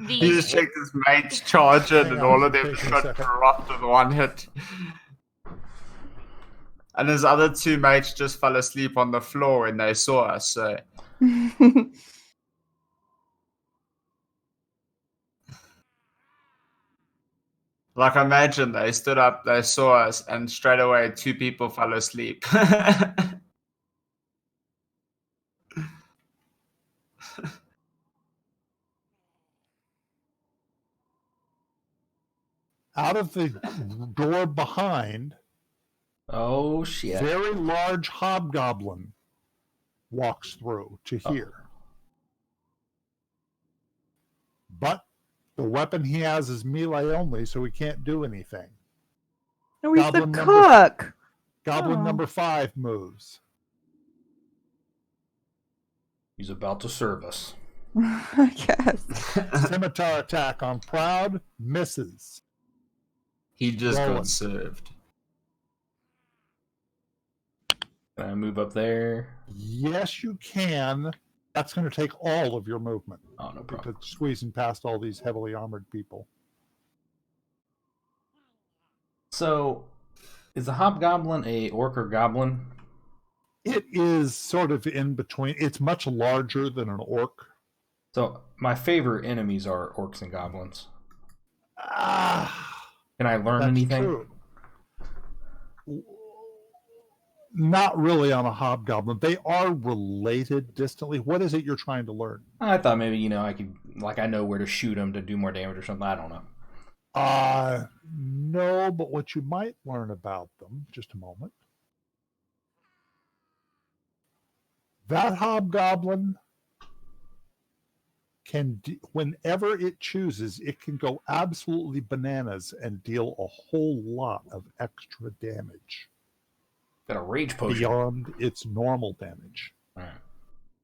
He just checked his mates charging Hang and on, all of them taking a shot second. corrupt with 1 hit. And his other 2 mates just fell asleep on the floor when they saw us, so like imagine they stood up, they saw us, and straight away 2 people fell asleep. Out of the door behind, Oh, shit. very large hobgoblin walks through to here. But the weapon he has is melee only, so he can't do anything. No, he's the Goblin number- cook. Goblin Oh. number 5 moves. He's about to serve us. I guess. Scimitar attack on Proud, misses. He just Rolling. got served. Can I move up there? Yes, you can. That's going to take all of your movement. Oh, no problem. Because squeezing past all these heavily armored people. So, is a hobgoblin a orc or goblin? It is sort of in between. It's much larger than an orc. So, my favorite enemies are orcs and goblins. Ah, Can I learn that's anything? true. Not really on a hobgoblin. They are related distantly. What is it you're trying to learn? I thought maybe, I could, I know where to shoot them to do more damage or something. I don't know. No, but what you might learn about them, just a moment. That hobgoblin can, whenever it chooses, it can go absolutely bananas and deal a whole lot of extra damage Got a rage potion. beyond its normal damage. All right.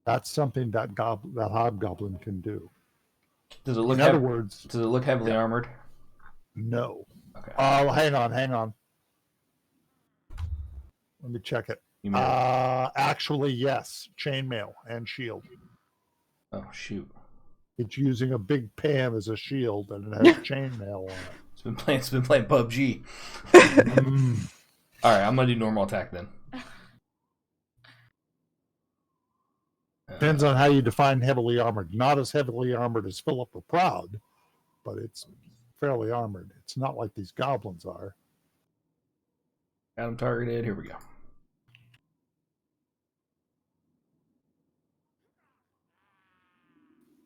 That's something that hobgoblin can do. Does it look In other heavy? words, Does it look heavily armored? no. Okay. Oh, hang on. Let me check it. You mean, Actually, yes. Chainmail and shield. oh shoot! It's using a big pan as a shield, and it has chainmail on it. It's been playing PUBG. Mm. All right, I'm gonna do normal attack then. Depends on how you define heavily armored. Not as heavily armored as Philip or Proud, but it's fairly armored. It's not like these goblins are. Got him targeted. Here we go.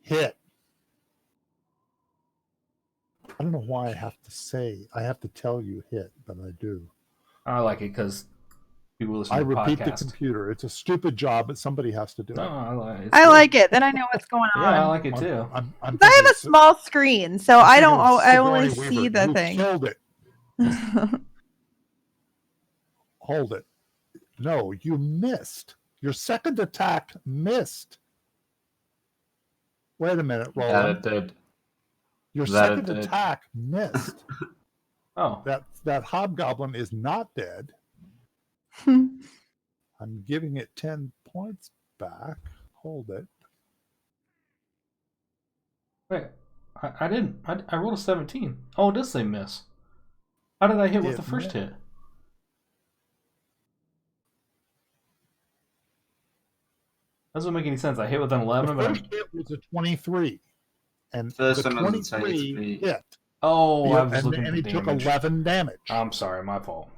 Hit. I don't know why I have to tell you hit, but I do. I like it because people listen I to the repeat podcast. the computer. It's a stupid job, but somebody has to do No, it. I like it. Then I know what's going on. Yeah, I like it too. I'm I have thinking a small screen, so I don't. I only Sigourney see Weaver. the You thing. killed it. Hold it. No, you missed. Your second attack missed. Wait a minute, That Roland. it did. Your That it second did. attack missed. Oh, That hobgoblin is not dead. I'm giving it 10 points back. Hold it. wait. I didn't. I rolled a 17. Oh, it does say miss. How did I hit with It the first hit? Doesn't make any sense. I hit with an The 11, but first hit was a 23. And First the one was a 23 23. hit. oh, I was and looking and at he the took damage. 11 damage. I'm sorry, my fault.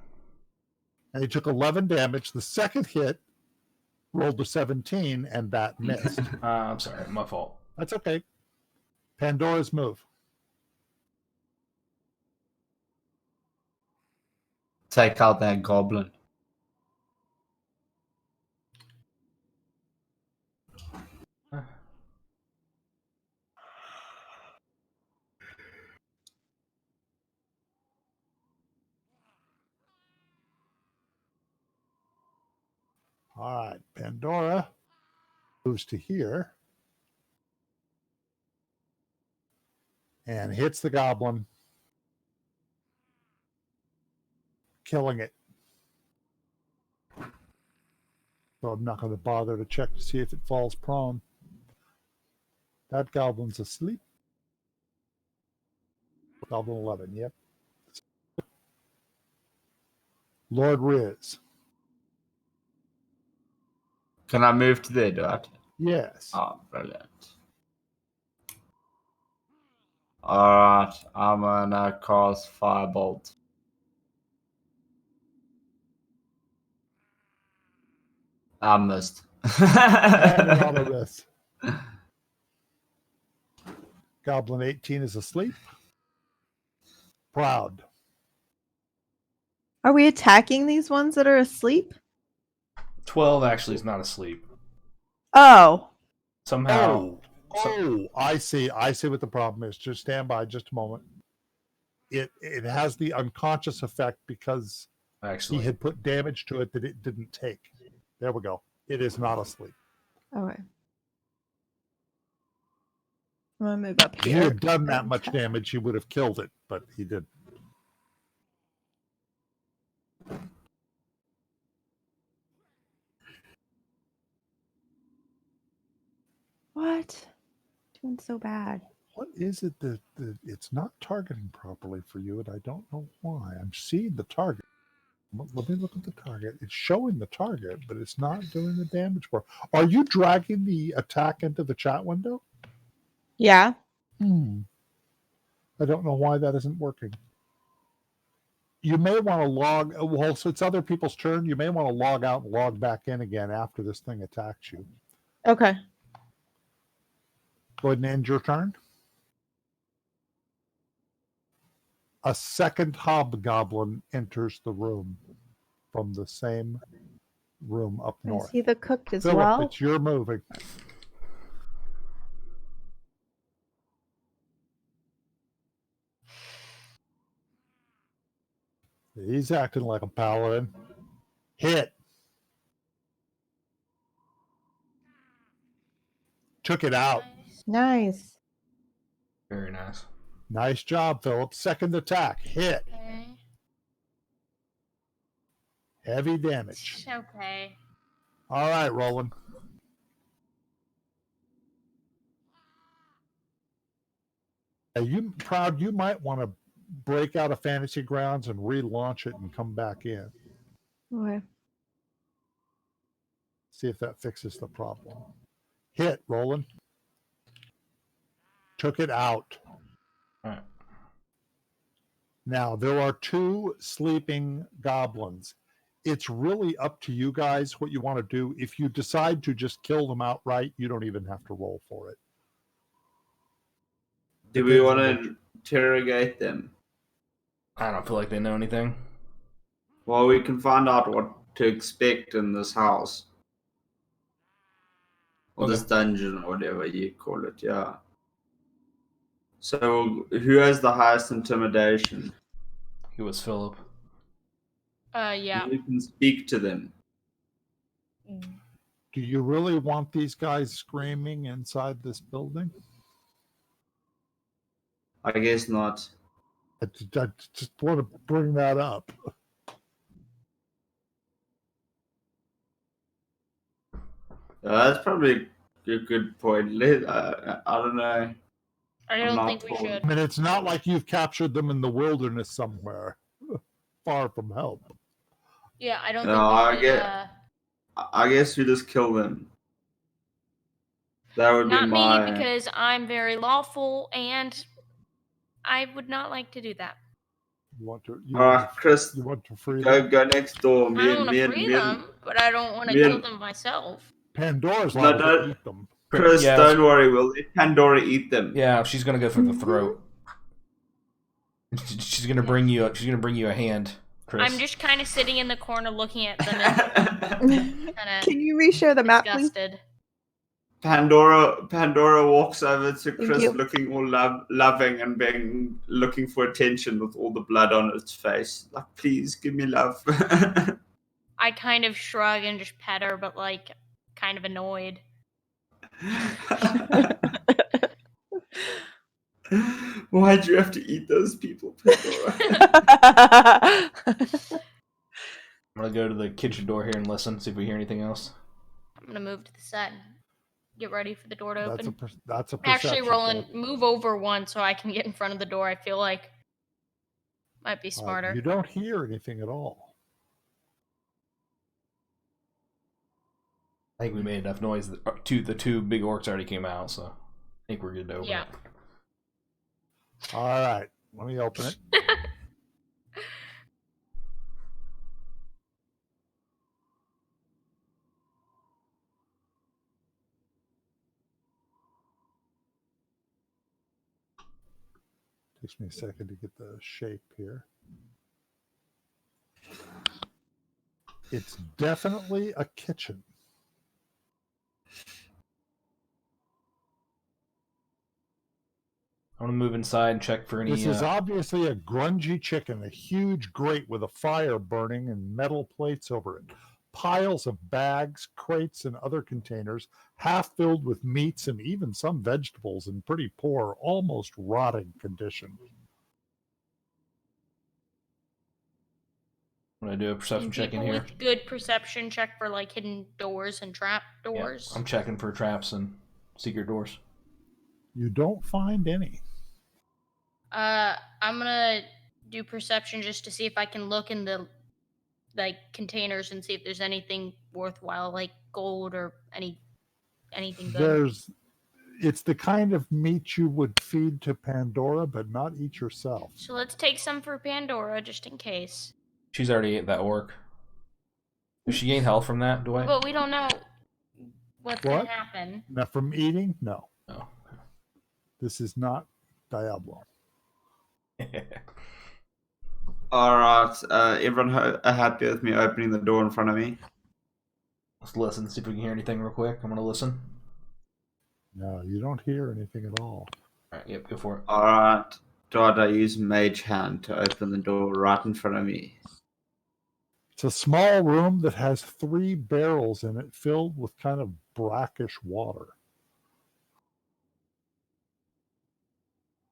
And he took 11 damage. The second hit rolled a 17, and that missed. I'm sorry, my fault. That's okay. Pandora's move. Take out that goblin. All right. Pandora moves to here and hits the goblin, killing it. So I'm not going to bother to check to see if it falls prone. That goblin's asleep. Goblin 11, yep. Lord Riz. Can I move to there, do I? Yes. Oh, brilliant. Alright, I'm gonna cast Firebolt. I missed. And an auto miss. Goblin 18 is asleep. Proud. Are we attacking these ones that are asleep? 12 actually is not asleep. Oh, Somehow. I see. I see what the problem is. Just stand by just a moment. It has the unconscious effect because Actually. he had put damage to it that it didn't take. There we go. It is not asleep. okay. I'm gonna move up If he here. had done that much damage, he would have killed it, but he didn't. What? Doing so bad. What is it that it's not targeting properly for you, and I don't know why. I'm seeing the target. Let me look at the target. It's showing the target, but it's not doing the damage for. Are you dragging the attack into the chat window? Yeah. I don't know why that isn't working. You may want to log. Well, so it's other people's turn. You may want to log out and log back in again after this thing attacks you. Okay. Go ahead and end your turn. A second hobgoblin enters the room from the same room up north. Is he the cook as Philip, well? it's your moving. He's acting like a paladin. Hit. Took it out. Nice. Very nice. Nice job, Philip. Second attack. Hit. Okay. Heavy damage. Okay. All right, Roland. You proud? You might want to break out of Fantasy Grounds and relaunch it and come back in. Okay. See if that fixes the problem. Hit, Roland. Took it out. All right. Now, there are two sleeping goblins. It's really up to you guys what you want to do. If you decide to just kill them outright, you don't even have to roll for it. Do we want to interrogate them? I don't feel like they know anything. Well, we can find out what to expect in this house. Or this Okay. dungeon, or whatever you call it, yeah. So, who has the highest intimidation? It was Philip. Yeah. You can speak to them. Do you really want these guys screaming inside this building? I guess not. I just want to bring that up. That's probably a good point. I don't know. I I'm don't not think we told. should. I mean, it's not like you've captured them in the wilderness somewhere, far from help. Yeah, I don't No, think we should. I guess we just kill them. That would be Not my. me, because I'm very lawful and I would not like to do that. You want to, Chris, you want to free them? go next door. I don't want to free them, but I don't want to me kill and- them myself. Pandora's No, liable to don't- eat them. Chris, Yeah, don't worry. We'll let Pandora eat them. Yeah, she's gonna go through the throat. She's gonna bring you. She's gonna bring you a hand, Chris. I'm just kind of sitting in the corner looking at them and kind Can you reshare the of map, please? disgusted. Pandora walks over to Thank Chris, you. looking all loving and looking for attention with all the blood on its face. Like, please give me love. I kind of shrug and just pet her, but like kind of annoyed. Why'd you have to eat those people, Pandora? I'm gonna go to the kitchen door here and listen, see if we hear anything else. I'm gonna move to the side and get ready for the door to That's a open. that's a Actually, perception Roland, check. move over one so I can get in front of the door. I feel like might be You smarter. don't hear anything at all. I think we made enough noise. The two big orcs already came out, so I think we're good to open Yeah. it. All right, let me open it. Takes me a second to get the shape here. It's definitely a kitchen. I'm gonna move inside and check for any. This is obviously a grungy chicken, a huge grate with a fire burning and metal plates over it. Piles of bags, crates, and other containers, half filled with meats and even some vegetables in pretty poor, almost rotting condition. I'm gonna do a perception check in People here. with good perception check for like hidden doors and trap Yeah, doors. I'm checking for traps and secret doors. You don't find any. I'm gonna do perception just to see if I can look in the like containers and see if there's anything worthwhile, like gold or anything good. It's the kind of meat you would feed to Pandora, but not eat yourself. So let's take some for Pandora just in case. She's already ate that orc. Did she gain health from that, Dwight? But we don't know what's gonna What? happen. Now, from eating, no. No. This is not Diablo. All right, everyone happy with me opening the door in front of me? Let's listen, see if we can hear anything real quick. I'm gonna listen. No, you don't hear anything at all. Alright, yep, go for it. All right, I use Mage Hand to open the door right in front of me. It's a small room that has 3 barrels in it filled with kind of brackish water.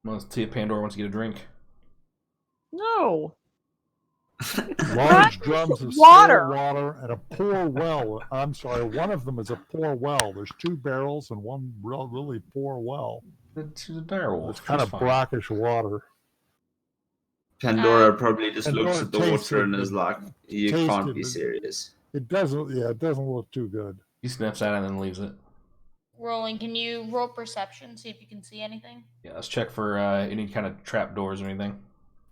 I'm gonna see if Pandora wants to get a drink. No. Large Brackish drums of water. still water and a poor well. I'm sorry, one of them is a poor well. There's 2 barrels and one really poor well. She's a direwolf. It's kind She's of fine. brackish water. Pandora probably just Pandora looks at the tastes water and it, is like, "You tasted can't be it. serious." It doesn't look too good. He sniffs at it and then leaves it. Rolling, can you roll perception, see if you can see anything? Yeah, let's check for any kind of trap doors or anything.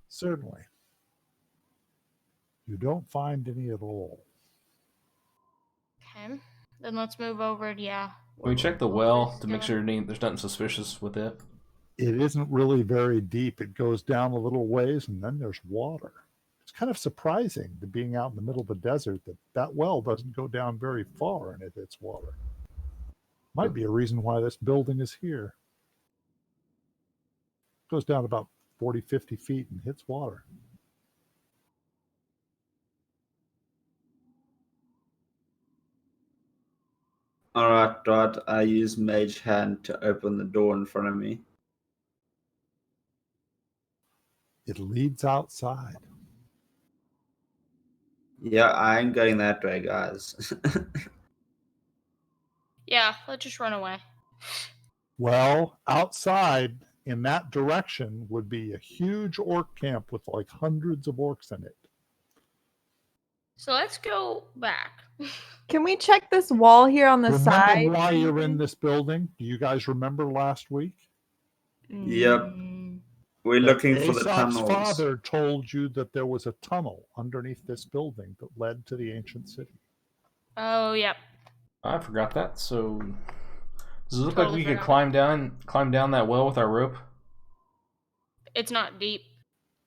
Certainly. You don't find any at all. Okay. Then let's move over. Yeah. Can we check the well to make sure there's nothing suspicious with it? It isn't really very deep. It goes down a little ways, and then there's water. It's kind of surprising to being out in the middle of the desert that well doesn't go down very far and it hits water. Might be a reason why this building is here. It goes down about 40, 50 feet and hits water. Alright, Dot. I use Mage Hand to open the door in front of me. It leads outside. Yeah, I ain't going that way, guys. Yeah, let's just run away. Well, outside in that direction would be a huge orc camp with like hundreds of orcs in it. So let's go back. Can we check this wall here on the Remember side? why you're in this building? Do you guys remember last week? Yep. Mm, We're looking for the Aesop's tunnels. father told you that there was a tunnel underneath this building that led to the ancient city. Oh, yep. I forgot that. So does it look Totally like we could forgot. climb down that well with our rope? It's not deep.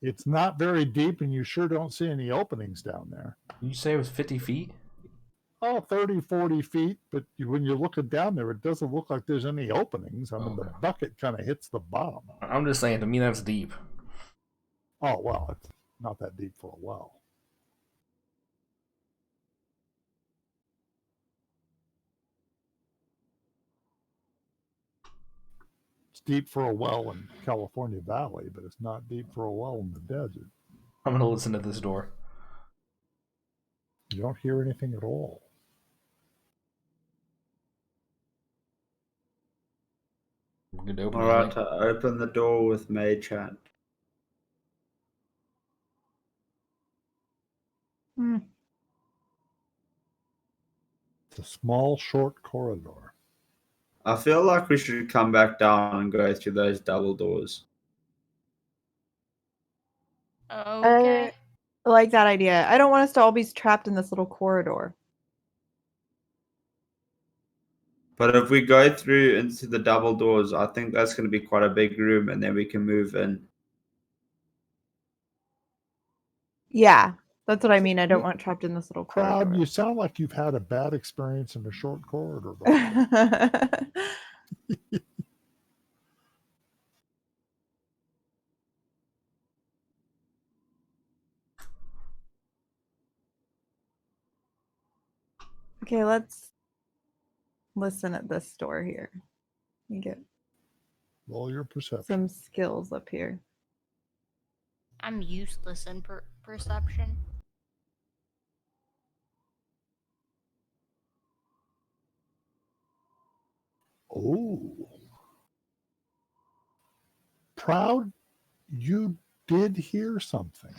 It's not very deep, and you sure don't see any openings down there. You say it was 50 feet? Oh, 30, 40 feet, but when you're looking down there, it doesn't look like there's any openings. I mean, the Okay. bucket kind of hits the bottom. I'm just saying, to me, that's deep. Oh, well, it's not that deep for a well. It's deep for a well in California Valley, but it's not deep for a well in the desert. I'm going to listen to this door. You don't hear anything at all. We're good to open Alright, it. I open the door with Mage Hand. Hmm. It's a small, short corridor. I feel like we should come back down and go through those double doors. Okay. I like that idea. I don't want us to all be trapped in this little corridor. But if we go through into the double doors, I think that's going to be quite a big room, and then we can move in. Yeah, that's what I mean. I don't want trapped in this little Crowd, corridor. you sound like you've had a bad experience in a short corridor. before. Okay, let's listen at this door here. You get Roll your perception. some skills up here. I'm useless in perception. Oh. Proud, you did hear something.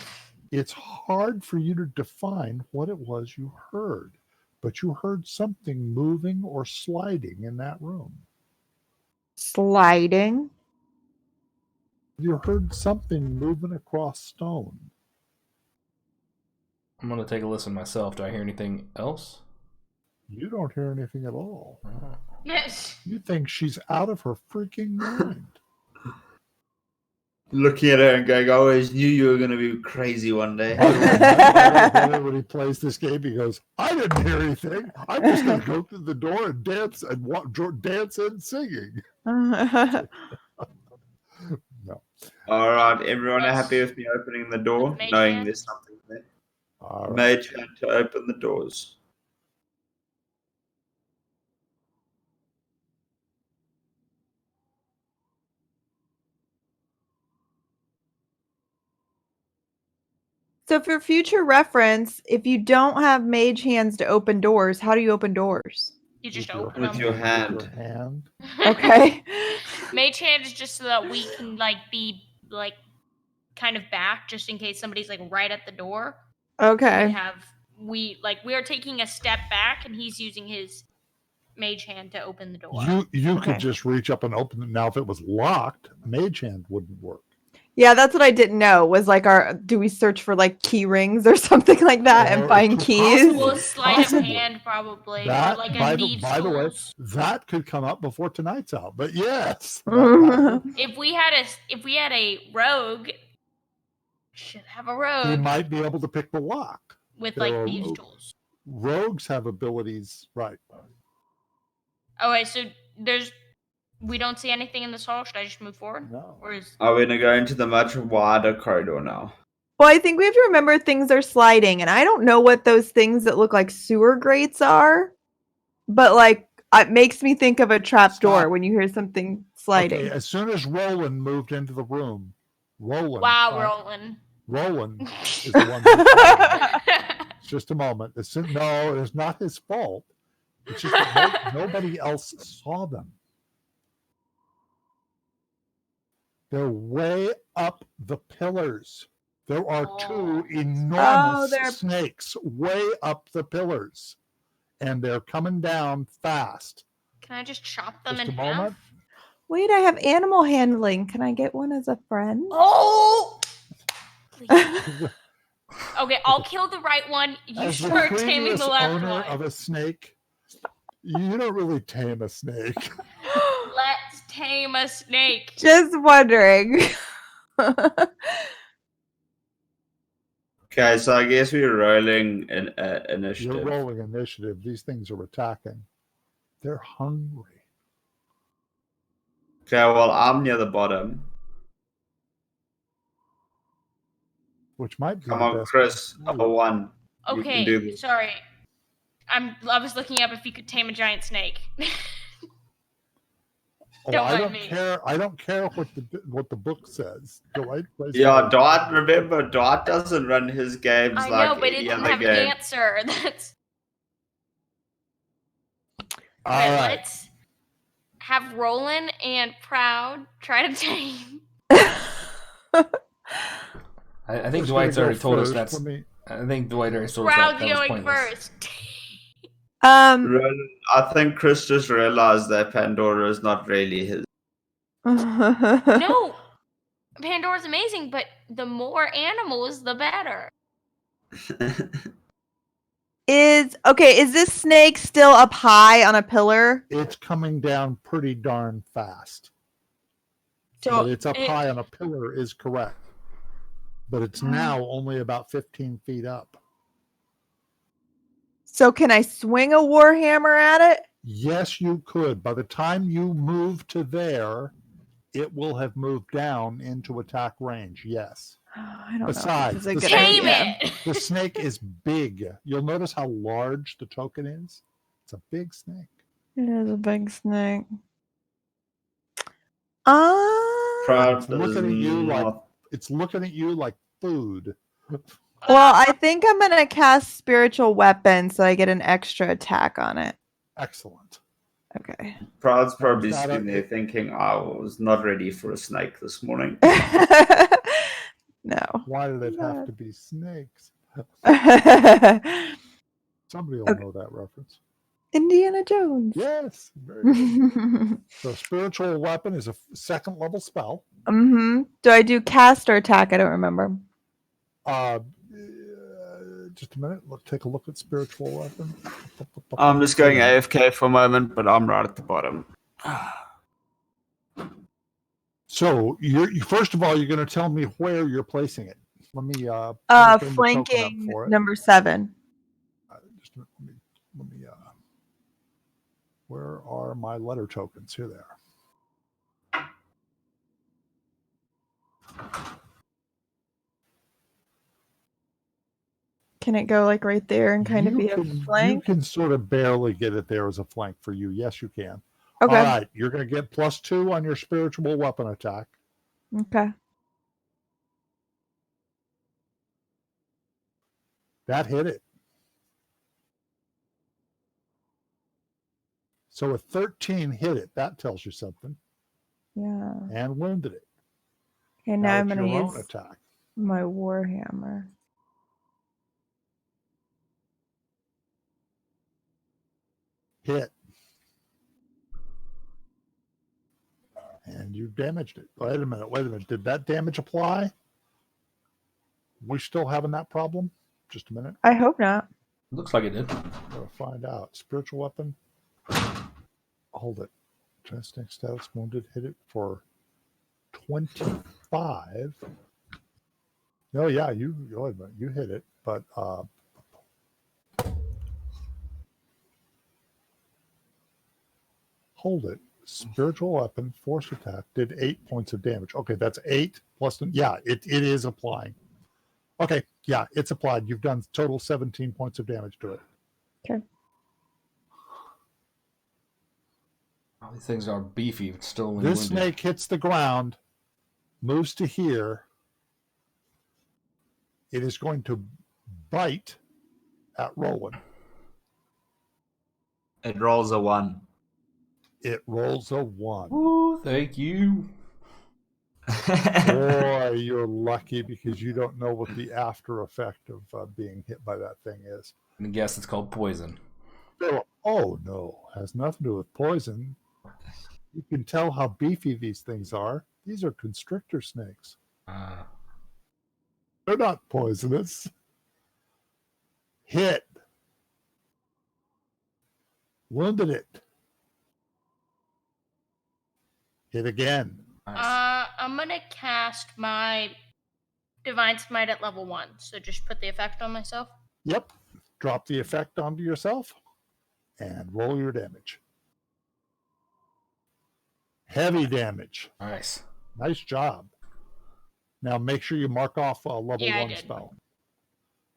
It's hard for you to define what it was you heard, but you heard something moving or sliding in that room. Sliding. You heard something moving across stone. I'm going to take a listen myself. Do I hear anything else? You don't hear anything at all. Oh. Yes. You think she's out of her freaking mind. Looking at her and going, I always knew you were going to be crazy one day. When he plays this game, he goes, I didn't hear anything. I'm just going to go through the door and dance and dance and singing. No. Alright, everyone Yes. happy with me opening the door, Mage knowing Hand. there's something there? All right. Mage Hand to open the doors. So for future reference, if you don't have mage hands to open doors, how do you open doors? You just With your- open With them. your With hand. your hand. Okay. Mage hand is just so that we can be kind of back, just in case somebody's right at the door. Okay. We are taking a step back, and he's using his mage hand to open the door. You Okay. could just reach up and open it. Now, if it was locked, mage hand wouldn't work. Yeah, that's what I didn't know. Was like, do we search for like key rings or something like that and Or find could keys? possibly- Well, sleight of possibly. hand probably, That, or like by a the, thieves' by the way, tools. that could come up before tonight's out. But yes, that If we had a rogue, should have a he rogue might be able to pick the lock. with There like are thieves' tools. Rogues have abilities, right? Oh wait, so we don't see anything in this hall. Should I just move forward? No. Or is Are we gonna go into the much wider corridor now? Well, I think we have to remember things are sliding, and I don't know what those things that look like sewer grates are, but like it makes me think of a trap door Stop. when you hear something sliding. Okay, as soon as Roland moved into the room, Roland Roland. is the one who's sliding. It's just a moment. No, it's not his fault. It's just that nobody else saw them. They're way up the pillars. There are two enormous they're- snakes way up the pillars, and they're coming down fast. Can I just chop them Just in a moment. half? Wait, I have animal handling. Can I get one as a friend? Oh! Please. Okay, I'll kill the right one. You As the start taming previous the left owner one. of a snake, you don't really tame a snake. Let's tame a snake. Just wondering. Okay, so I guess we're rolling an You're initiative. rolling initiative. These things are attacking. They're hungry. Okay, well I'm near the bottom. Which might be Come the on, best. Chris. Ooh. Number one. You can do Okay, this. sorry. I was looking up if you could tame a giant snake. Oh, Don't I mind don't me. care. I don't care what the book says. The right place. Yeah, Dart. Remember, Dart doesn't run his games I like know, but it any didn't other have an game. answer. That's All okay. right. Let's have Roland and Proud try to tame. I think Who's Dwight's gonna go already told us first? that's. Let me- I think Dwight already told us Proud's that was going pointless. first. Roland, I think Chris just realized that Pandora is not really his. No, Pandora's amazing, but the more animals, the better. Is this snake still up high on a pillar? It's coming down pretty darn fast. So But it's up high on a pillar is correct. But it's now only about 15 feet up. So can I swing a warhammer at it? Yes, you could. By the time you move to there, it will have moved down into attack range. Yes. I don't Besides, know. If this is a the good Tame idea. it. The snake is big. You'll notice how large the token is. It's a big snake. It is a big snake. Proud It's looking at you like not. it's looking at you like food. Well, I think I'm gonna cast spiritual weapon so I get an extra attack on it. Excellent. Okay. Proud's probably Is that sitting there thinking, I was not ready for a snake this morning. No. Why did it have to be snakes? Somebody will know that reference. Indiana Jones. Yes. Very good. So spiritual weapon is a second level spell. Do I do cast or attack? I don't remember. Just a minute. Let's take a look at spiritual weapon. I'm just going AFK for a moment, but I'm right at the bottom. So first of all, you're going to tell me where you're placing it. Let me bring the token up Flanking for it. number 7. Just a minute, let me where are my letter tokens? Here they are. Can it go like right there and kind of be a You flank? can sort of barely get it there as a flank for you. Yes, you can. Okay. All right. You're going to get +2 on your spiritual weapon attack. Okay. That hit it. So a 13 hit it. That tells you something. Yeah. And wounded it. Okay, now I'm it's going to your use own attack. my warhammer. Hit. And you damaged it. Wait a minute. Did that damage apply? We still having that problem? Just a minute. I hope not. Looks like it did. Gotta find out. Spiritual weapon. Hold it. Testing status wounded. Hit it for 25. Oh yeah, you hit it, but hold it. Spiritual weapon, force attack, did 8 points of damage. Okay, that's 8 plus. Yeah, it is applying. Okay, yeah, it's applied. You've done total 17 points of damage to it. Okay. All these things are beefy, but still only This wounded. snake hits the ground, moves to here. It is going to bite at Roland. It rolls a 1. It rolls a 1. Ooh, thank you. Boy, you're lucky because you don't know what the after effect of being hit by that thing is. I guess it's called poison. Oh, no. Has nothing to do with poison. You can tell how beefy these things are. These are constrictor snakes. They're not poisonous. Hit. Wounded it. Hit again. Nice. I'm gonna cast my Divine Smite at level 1. So just put the effect on myself. Yep. Drop the effect onto yourself and roll your damage. Heavy damage. Nice. Nice job. Now make sure you mark off a level Yeah, I 1 did. spell.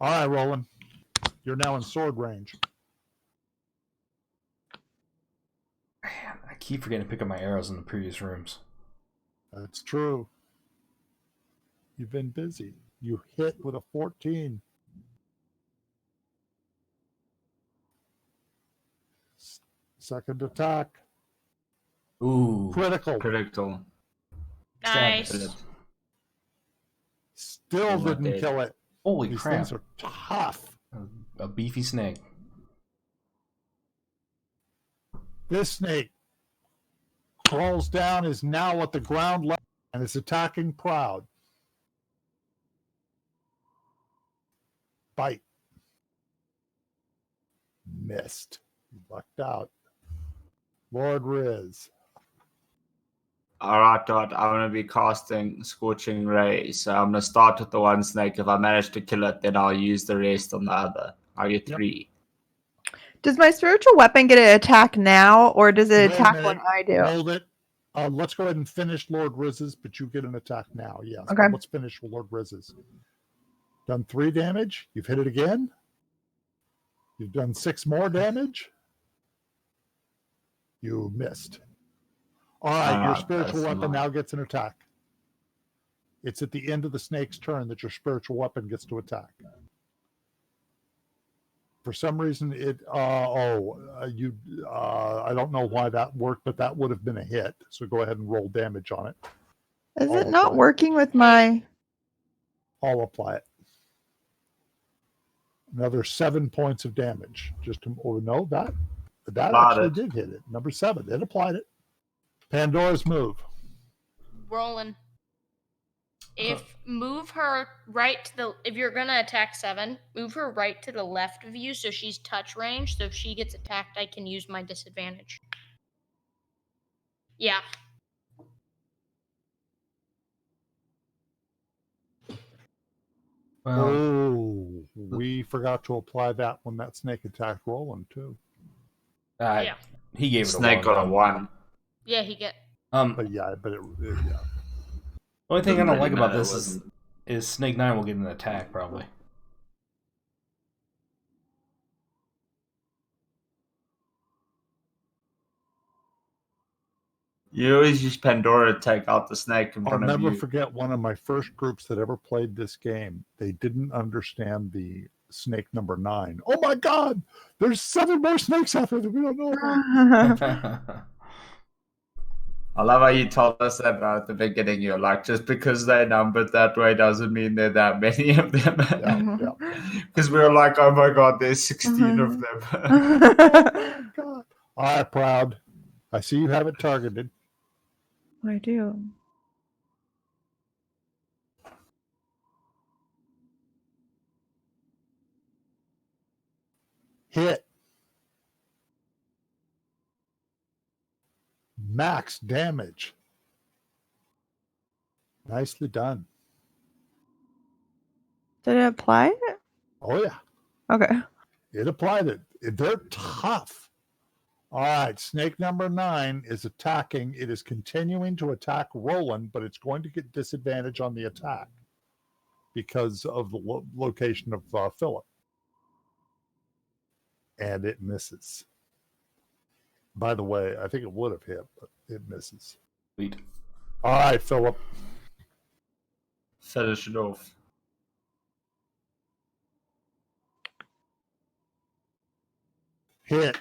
All right, Roland. You're now in sword range. Man, I keep forgetting to pick up my arrows in the previous rooms. That's true. You've been busy. You hit with a 14. Second attack. Ooh. Critical. Critical. Nice. Still Not didn't dead. kill it. Holy These crap. things are tough. A beefy snake. This snake crawls down, is now at the ground level, and is attacking Proud. Bite. Missed. Lucked out. Lord Riz. Alright, Dot, I'm going to be casting Scorching Ray. So I'm going to start with the one snake. If I manage to kill it, then I'll use the rest on the other. I'll get Yep. 3. Does my spiritual weapon get an attack now, or does it Wait a attack minute. when I do? Hold it. Let's go ahead and finish Lord Riz's, but you get an attack now. Yes. Okay. Let's finish Lord Riz's. Done 3 damage. You've hit it again. You've done 6 more damage. You missed. All right, your spiritual that's weapon not- now gets an attack. It's at the end of the snake's turn that your spiritual weapon gets to attack. For some reason, I don't know why that worked, but that would have been a hit. So go ahead and roll damage on it. Is Oh, it not okay. working with my? I'll apply it. Another 7 points of damage. That Applied actually it. did hit it. Number 7, it applied it. Pandora's move. Rolling. If move her right to the, if you're gonna attack 7, move her right to the left of you so she's touch range. So if she gets attacked, I can use my disadvantage. Yeah. Well, Oh, we forgot to apply that when that snake attacked Roland too. Yeah. he gave it Snake a got a 1. 1. Yeah, he get. But yeah, yeah. Only thing I Doesn't don't really like about matter, this it is wasn't- Snake 9 will get an attack, probably. You always use Pandora to take out the snake in I'll front of never you. forget one of my first groups that ever played this game. They didn't understand the snake number 9. Oh my God! There's 7 more snakes out there that we don't know about. I love how you told us that at the beginning. You're like, just because they're numbered that way doesn't mean there are that many of them. Yeah. Because we were like, oh my God, there's 16 of them. Oh my God! All right, Proud. I see you have it targeted. I do. Hit. Max damage. Nicely done. Did it apply? Oh, yeah. Okay. It applied it. They're tough. All right. Snake number 9 is attacking. It is continuing to attack Roland, but it's going to get disadvantage on the attack because of the location of Philip. And it misses. By the way, I think it would have hit, but it misses. Sweet. All right, Philip. Finish it off. Hit.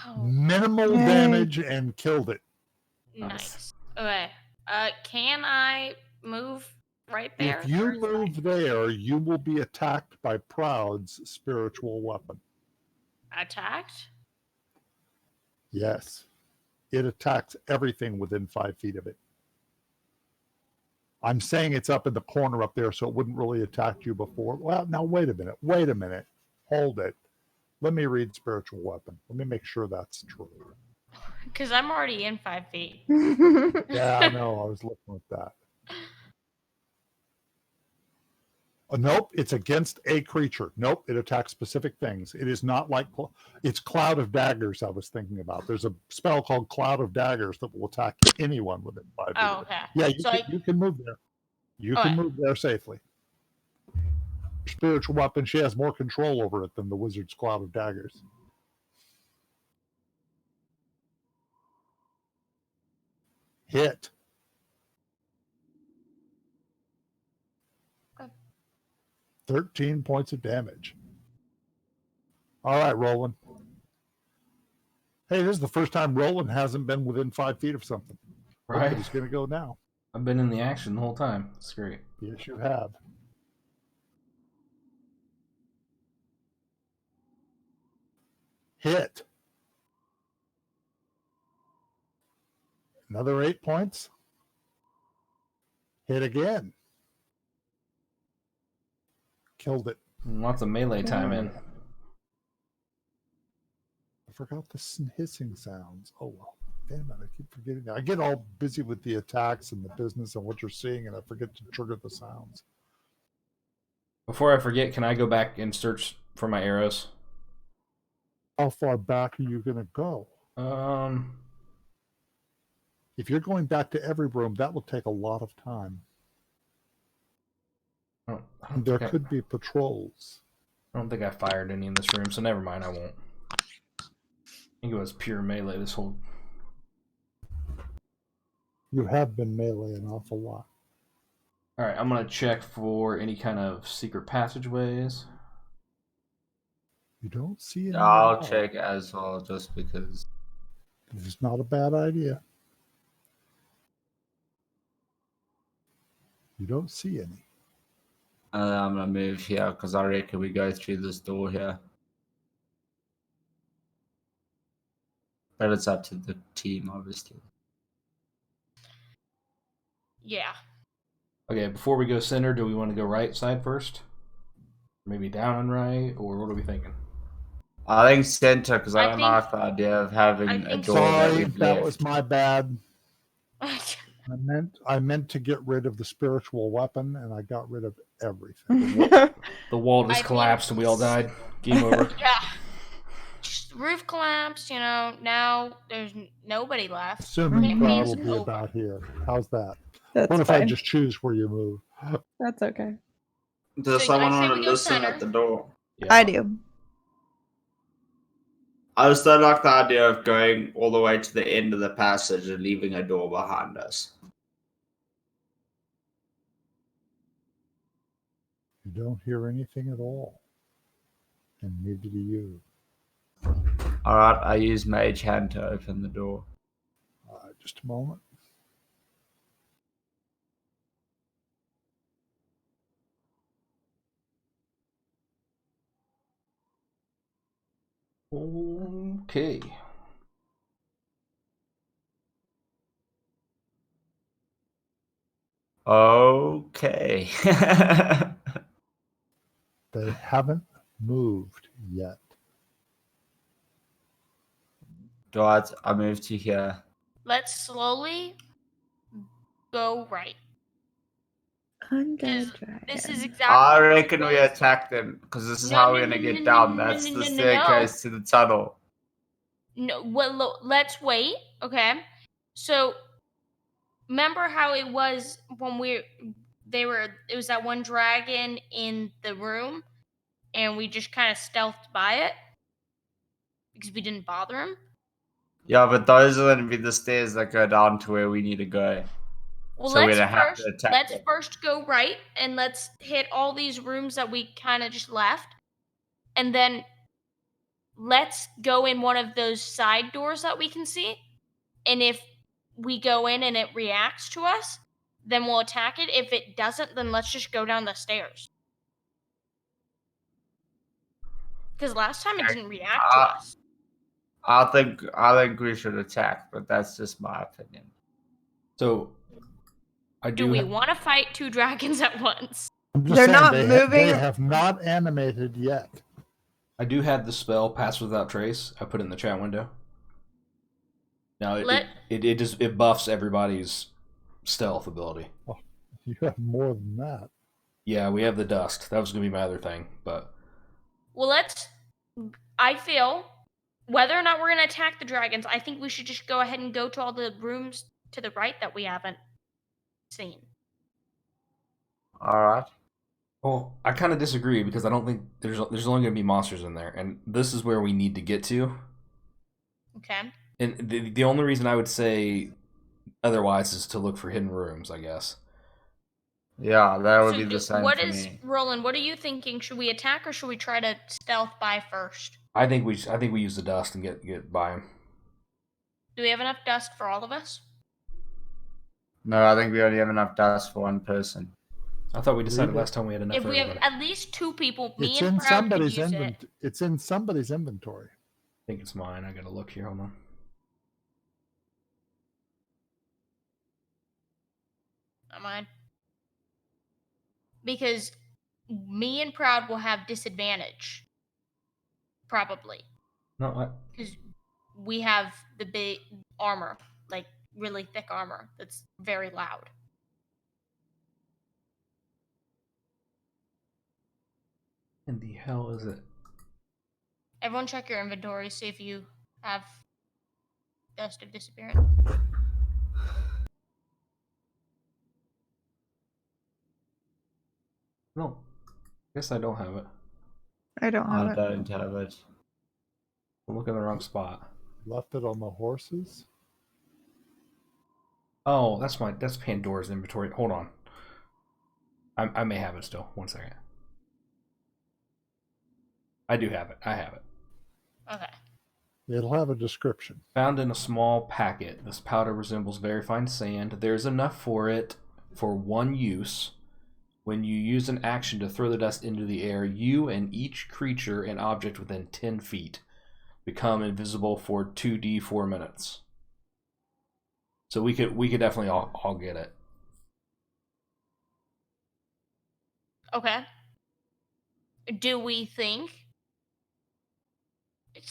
Oh, Minimal Yay. damage and killed it. nice. Okay. Can I move right there? If you or is it- move there, you will be attacked by Proud's spiritual weapon. attacked? Yes. It attacks everything within 5 feet of it. I'm saying it's up in the corner up there, so it wouldn't really attack you before. Well, now wait a minute. Wait a minute. Hold it. Let me read spiritual weapon. Let me make sure that's true. Because I'm already in 5 feet. Yeah, I know. I was looking at that. Nope, it's against a creature. Nope, it attacks specific things. It is not like it's Cloud of Daggers I was thinking about. There's a spell called Cloud of Daggers that will attack anyone within 5 feet. Oh, of it. okay. Yeah, So you can move there. You Okay. can move there safely. Spiritual weapon, she has more control over it than the wizard's Cloud of Daggers. Hit. Okay. 13 points of damage. All right, Roland. Hey, this is the first time Roland hasn't been within 5 feet of something. Look Right. at he's going to go now. I've been in the action the whole time. It's great. Yes, you have. Hit. Another 8 points. Hit again. Killed it. Lots of melee time in. I forgot the hissing sounds. Oh, well. Damn it. I keep forgetting that. I get all busy with the attacks and the business and what you're seeing, and I forget to trigger the sounds. Before I forget, can I go back and search for my arrows? How far back are you going to go? If you're going back to every room, that will take a lot of time. I And there could be patrols. don't think I fired any in this room, so never mind, I won't. I think it was pure melee this whole... You have been melee an awful lot. Alright, I'm going to check for any kind of secret passageways. You don't see any. I'll at all. check as well, just because. It's not a bad idea. You don't see any. I'm gonna move here because I reckon we go through this door here. But it's up to the team, obviously. yeah. Okay, before we go center, do we want to go right side first? Maybe down and right, or what are we thinking? I think center because I I don't think- like the idea of having I a think door Sorry, we've that left. was my bad. I meant to get rid of the spiritual weapon, and I got rid of everything. The wall I just think- collapsed and we all died. Game over. Yeah. Roof collapsed, now there's nobody left. Assuming It Cloud means will be over. about here. How's that? That's What if I fine. just choose where you move? That's okay. Does So I someone say want we to go listen center. at the door? Yeah. I do. I just don't like the idea of going all the way to the end of the passage and leaving a door behind us. You don't hear anything at all. And neither do you. Alright, I use Mage Hand to open the door. Just a moment. Okay. Okay. They haven't moved yet. Dwight, I moved to here. Let's slowly go right. Undead This is dragon. exactly. I what reckon it we was. attack them because this is No, how no, we're gonna no, get no, down. no, That's no, the no, no, staircase to the tunnel. No, well, let's wait. Okay. So, remember how it was when it was that one dragon in the room, and we just kind of stealthed by it because we didn't bother him. Yeah, but those are gonna be the stairs that go down to where we need to go. Well, So we're gonna have to attack let's them. first go right, and let's hit all these rooms that we kind of just left, and then let's go in one of those side doors that we can see. And if we go in and it reacts to us, then we'll attack it. If it doesn't, then let's just go down the stairs. Because last time it didn't react to us. I think we should attack, but that's just my opinion. So, I Do do. we want to fight two dragons at once? I'm just They're saying not they moving. they have not animated yet. I do have the spell Pass Without Trace. I put it in the chat window. Now it just it buffs everybody's stealth ability. You have more than that. Yeah, we have the dust. That was gonna be my other thing, but Well, I feel, whether or not we're going to attack the dragons, I think we should just go ahead and go to all the rooms to the right that we haven't seen. All right. well, I kind of disagree because I don't think there's only gonna be monsters in there, and this is where we need to get to. Okay. And the only reason I would say otherwise is to look for hidden rooms, I guess. Yeah, that would So be the same for me. Roland, what are you thinking? Should we attack or should we try to stealth by first? I think we use the dust and get by him. Do we have enough dust for all of us? No, I think we only have enough dust for one person. I thought we decided Leave it. last time we had enough. If for we have everybody. at least two people, me It's and in Proud could somebody's use it. It's in somebody's inventory. I think it's mine. I gotta look here. Hold on. Not mine. Because me and Proud will have disadvantage. Probably. No, Because we have the big armor, like really thick armor that's very loud. in the hell is it? Everyone check your inventory, see if you have dust of disappearance. No, guess I don't have it. I don't have I it. don't have it. I'm looking in the wrong spot. Left it on the horses. Oh, that's Pandora's inventory. Hold on. I may have it still. 1 second. I do have it. I have it. Okay. It'll have a description. Found in a small packet. This powder resembles very fine sand. There's enough for it for one use. When you use an action to throw the dust into the air, you and each creature and object within 10 feet become invisible for 2d4 minutes. So we could definitely all get it. Okay. Do we think?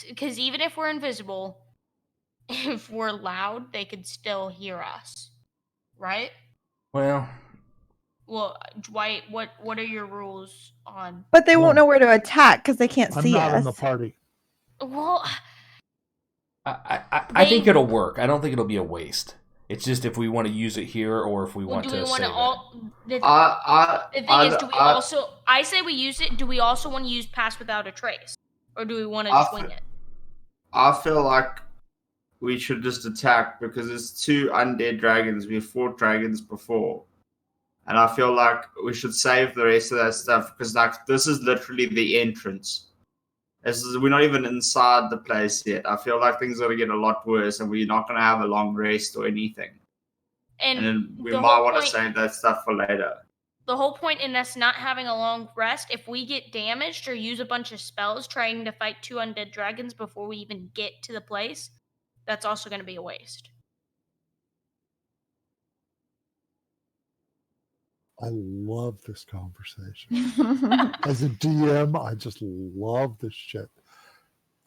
Because even if we're invisible, if we're loud, they could still hear us, right? Well, Well, Dwight, what are your rules on? But they won't No. know where to attack because they can't I'm see not us. in the party. Well, I think it'll work. I don't think it'll be a waste. It's just if we want to use it here or if we want do we to want save to all? The thing is, do we I also? I say we use it. Do we also want to use Pass Without a Trace, or do we want to I just fe- wing it? I feel like we should just attack because there's 2 undead dragons. We fought dragons before. And I feel like we should save the rest of that stuff because like this is literally the entrance. We're not even inside the place yet. I feel like things are going to get a lot worse and we're not going to have a long rest or anything. And then we the might whole want to point- save that stuff for later. The whole point in us not having a long rest, if we get damaged or use a bunch of spells trying to fight 2 undead dragons before we even get to the place, that's also going to be a waste. I love this conversation. As a DM, I just love this shit.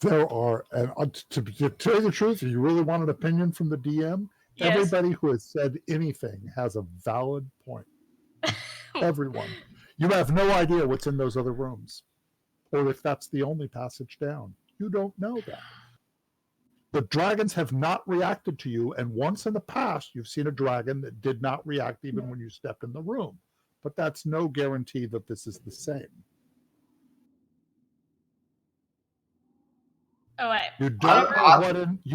There are, and to tell you the truth, if you really want an opinion from the DM, Yes. everybody who has said anything has a valid point. Everyone. You have no idea what's in those other rooms, or if that's the only passage down. You don't know that. The dragons have not reacted to you, and once in the past, you've seen a dragon that did not react even when you stepped in the room. But that's no guarantee that this is the same. Oh wait. You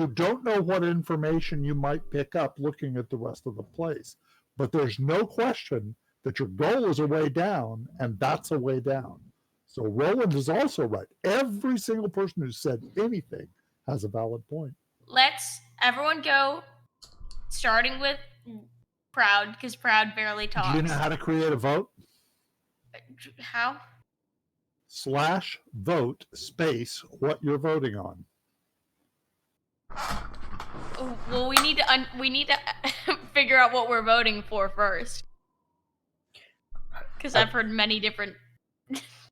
don't know what information you might pick up looking at the rest of the place. But there's no question that your goal is a way down, and that's a way down. So Roland is also right. Every single person who said anything has a valid point. Let's everyone go, starting with Proud, because Proud barely talks. Do you know how to create a vote? How? /vote space what you're voting on. Well, we need to figure out what we're voting for first, because I've heard many different.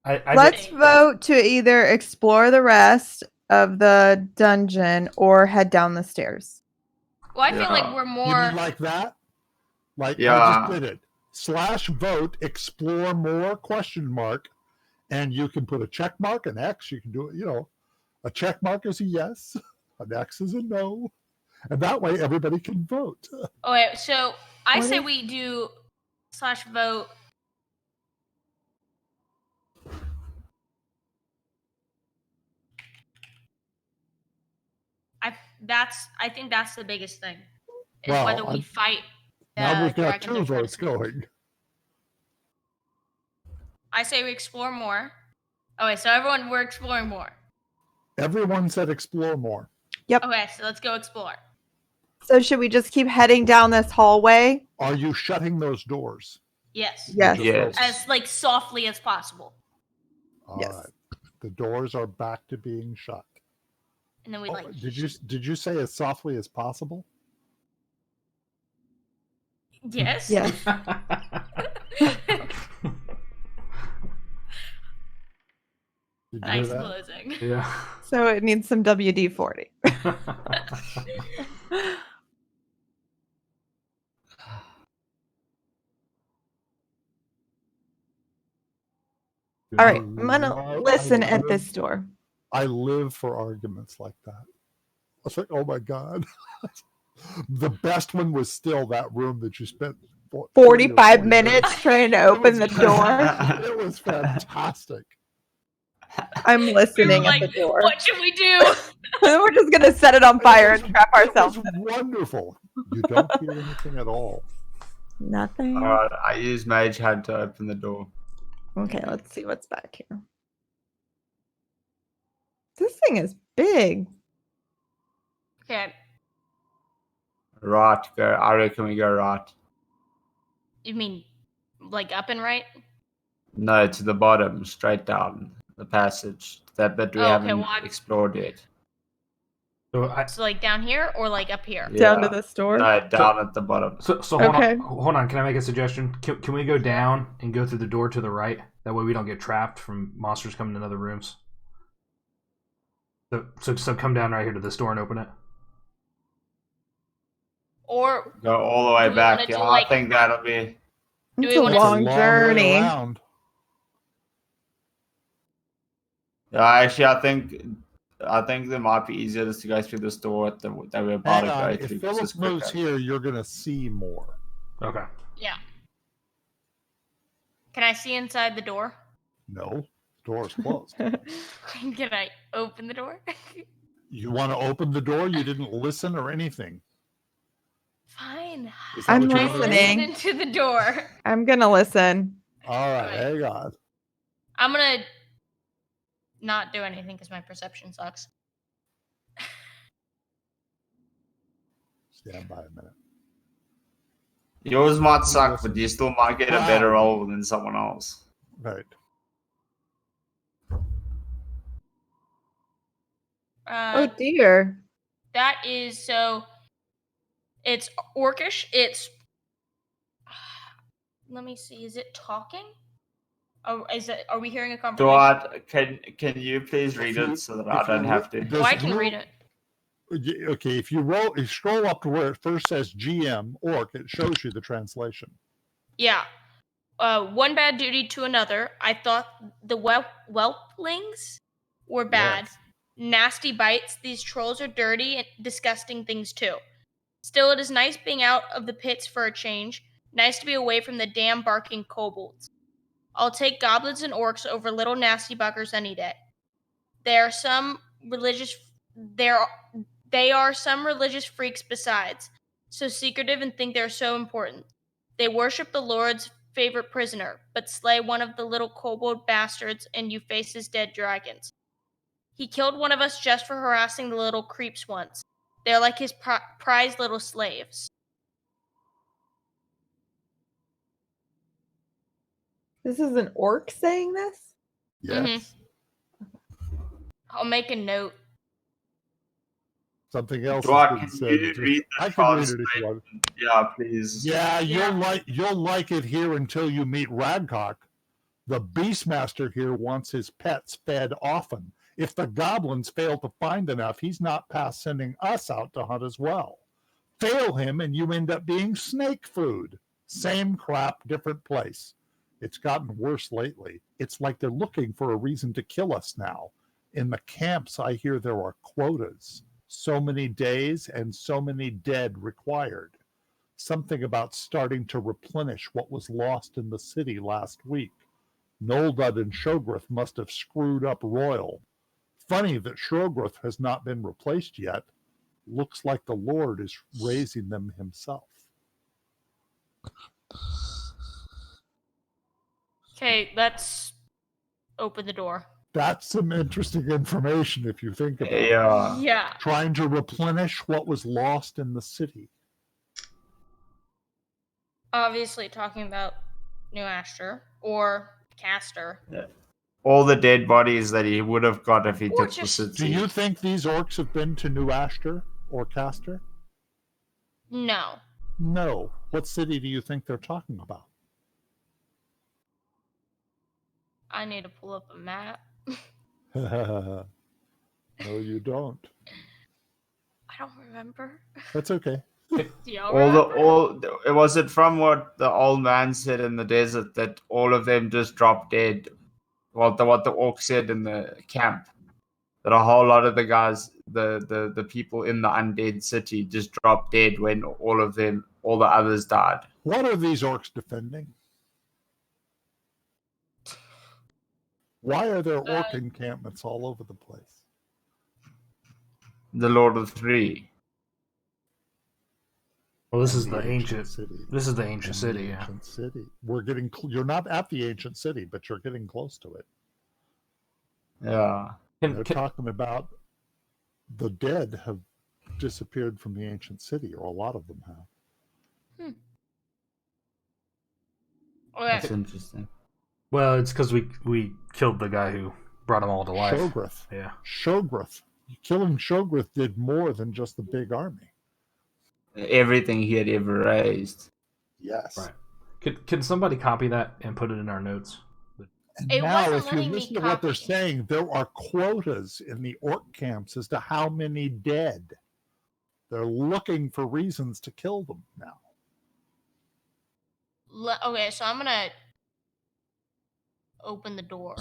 Let's vote to either explore the rest of the dungeon or head down the stairs. Well, I feel like we're You more. mean like that? Like I Yeah. just did it. /vote explore more ? And you can put a check mark, an X. You can do it. A check mark is a yes, an X is a no, and that way everybody can vote. Oh wait, so I What say is- we do /vote. I think that's the biggest thing. Is Well, whether we fight. Now we've got dragons two or try to votes sneak. going. I say we explore more. Okay, so we're exploring more. Everyone said explore more. Okay, so let's go explore. So should we just keep heading down this hallway? Are you shutting those doors? Yes. Yes. Yes. As softly as possible. All Yes. right. The doors are back to being shut. And then we Oh, did you say as softly as possible? Yes. Yes. Did you Nice hear that? closing. Yeah. So it needs some WD-40. All right, I'm gonna listen at this door. I live for arguments like that. I was like, oh my God. The best one was still that room that you spent 45 minutes trying to open the door. It was fantastic. I'm We were listening at like, the door. what should we do? We're just gonna set it on fire and trap ourselves. It was wonderful. You don't hear anything at all. Nothing. Alright, I use Mage Hand to open the door. Okay, let's see what's back here. This thing is big. Okay. Right, go. I reckon we go right. You mean like up and right? No, to the bottom, straight down the passage. That bit we Oh, okay, haven't well, explored yet. So like down here or like up here? Down to Yeah. this door. No, down at the bottom. So Okay. hold on. Can I make a suggestion? Can we go down and go through the door to the right? That way we don't get trapped from monsters coming in other rooms. So come down right here to this door and open it. Or Go all the way Do we back. wanna Yeah, do, I like- think that'll be. Do It's we a wanna- It's a long way journey. around. Yeah, actually, I think it might be easier just to go through this door that we're about Hang to on. go If through. 'cause Philip it's moves quicker. here, you're going to see more. Okay. yeah. Can I see inside the door? No, door's closed. Can I open the door? You want to open the door? You didn't listen or anything. Fine. Is that I'm what you're I doing? listening. listen into the door. I'm gonna listen. All right, hang on. I'm gonna not do anything because my perception sucks. Stand by a minute. Yours might suck, but you still might get a better Wow. roll than someone else. Right. Oh dear. That is so. It's orcish. It's Let me see. Is it talking? Oh, are we hearing a conversation? Duart, can you please read it so that I don't have to? Oh, I can read it. Okay, if you scroll up to where it first says GM Orc, it shows you the translation. Yeah. One bad duty to another. I thought the whelplings were bad. Yes. Nasty bites. These trolls are dirty and disgusting things too. Still, it is nice being out of the pits for a change. Nice to be away from the damn barking kobolds. I'll take goblins and orcs over little nasty buggers any day. They are some religious freaks besides, so secretive and think they're so important. They worship the Lord's favorite prisoner, but slay one of the little kobold bastards and you face his dead dragons. He killed one of us just for harassing the little creeps once. They're like his prized little slaves. This is an orc saying this? Yes. I'll make a note. Something else Duart, has can been you said. read the I can read it if you want. Yeah, please. Yeah, Yeah. you'll like it here until you meet Radcock. The Beastmaster here wants his pets fed often. If the goblins fail to find enough, he's not past sending us out to hunt as well. Fail him and you end up being snake food. Same crap, different place. It's gotten worse lately. It's like they're looking for a reason to kill us now. In the camps, I hear there are quotas. So many days and so many dead required. Something about starting to replenish what was lost in the city last week. Noldud and Shograth must have screwed up royal. Funny that Shograth has not been replaced yet. Looks like the Lord is raising them himself. Okay, let's open the door. That's some interesting information if you think about it. Yeah. Yeah. Trying to replenish what was lost in the city. Obviously talking about New Ashter or Caster. All the dead bodies that he would have got if he Or took the just- city. Do you think these orcs have been to New Ashter or Caster? No. No. What city do you think they're talking about? I need to pull up a map. No, you don't. I don't remember. That's okay. Do y'all remember? Was it from what the old man said in the desert that all of them just dropped dead? What the orc said in the camp, that a whole lot of the guys, the people in the undead city, just dropped dead when all the others died. What are these orcs defending? Why are there orc encampments all over the place? The Lord of Three. Well, this And is the ancient. city. This is the ancient And city. the Yeah. ancient city. We're getting. You're not at the ancient city, but you're getting close to it. Yeah. They're talking about the dead have disappeared from the ancient city, or a lot of them have. Okay. That's interesting. Well, it's because we killed the guy who brought them all to life. Shograth. Yeah. Shograth. Killing Shograth did more than just the big army. Everything he had ever raised. Yes. Right. Can somebody copy that and put it in our notes? And It now, wasn't if you letting me listen to what they're copy. saying, there are quotas in the orc camps as to how many dead. They're looking for reasons to kill them now. Okay, so I'm gonna open the door.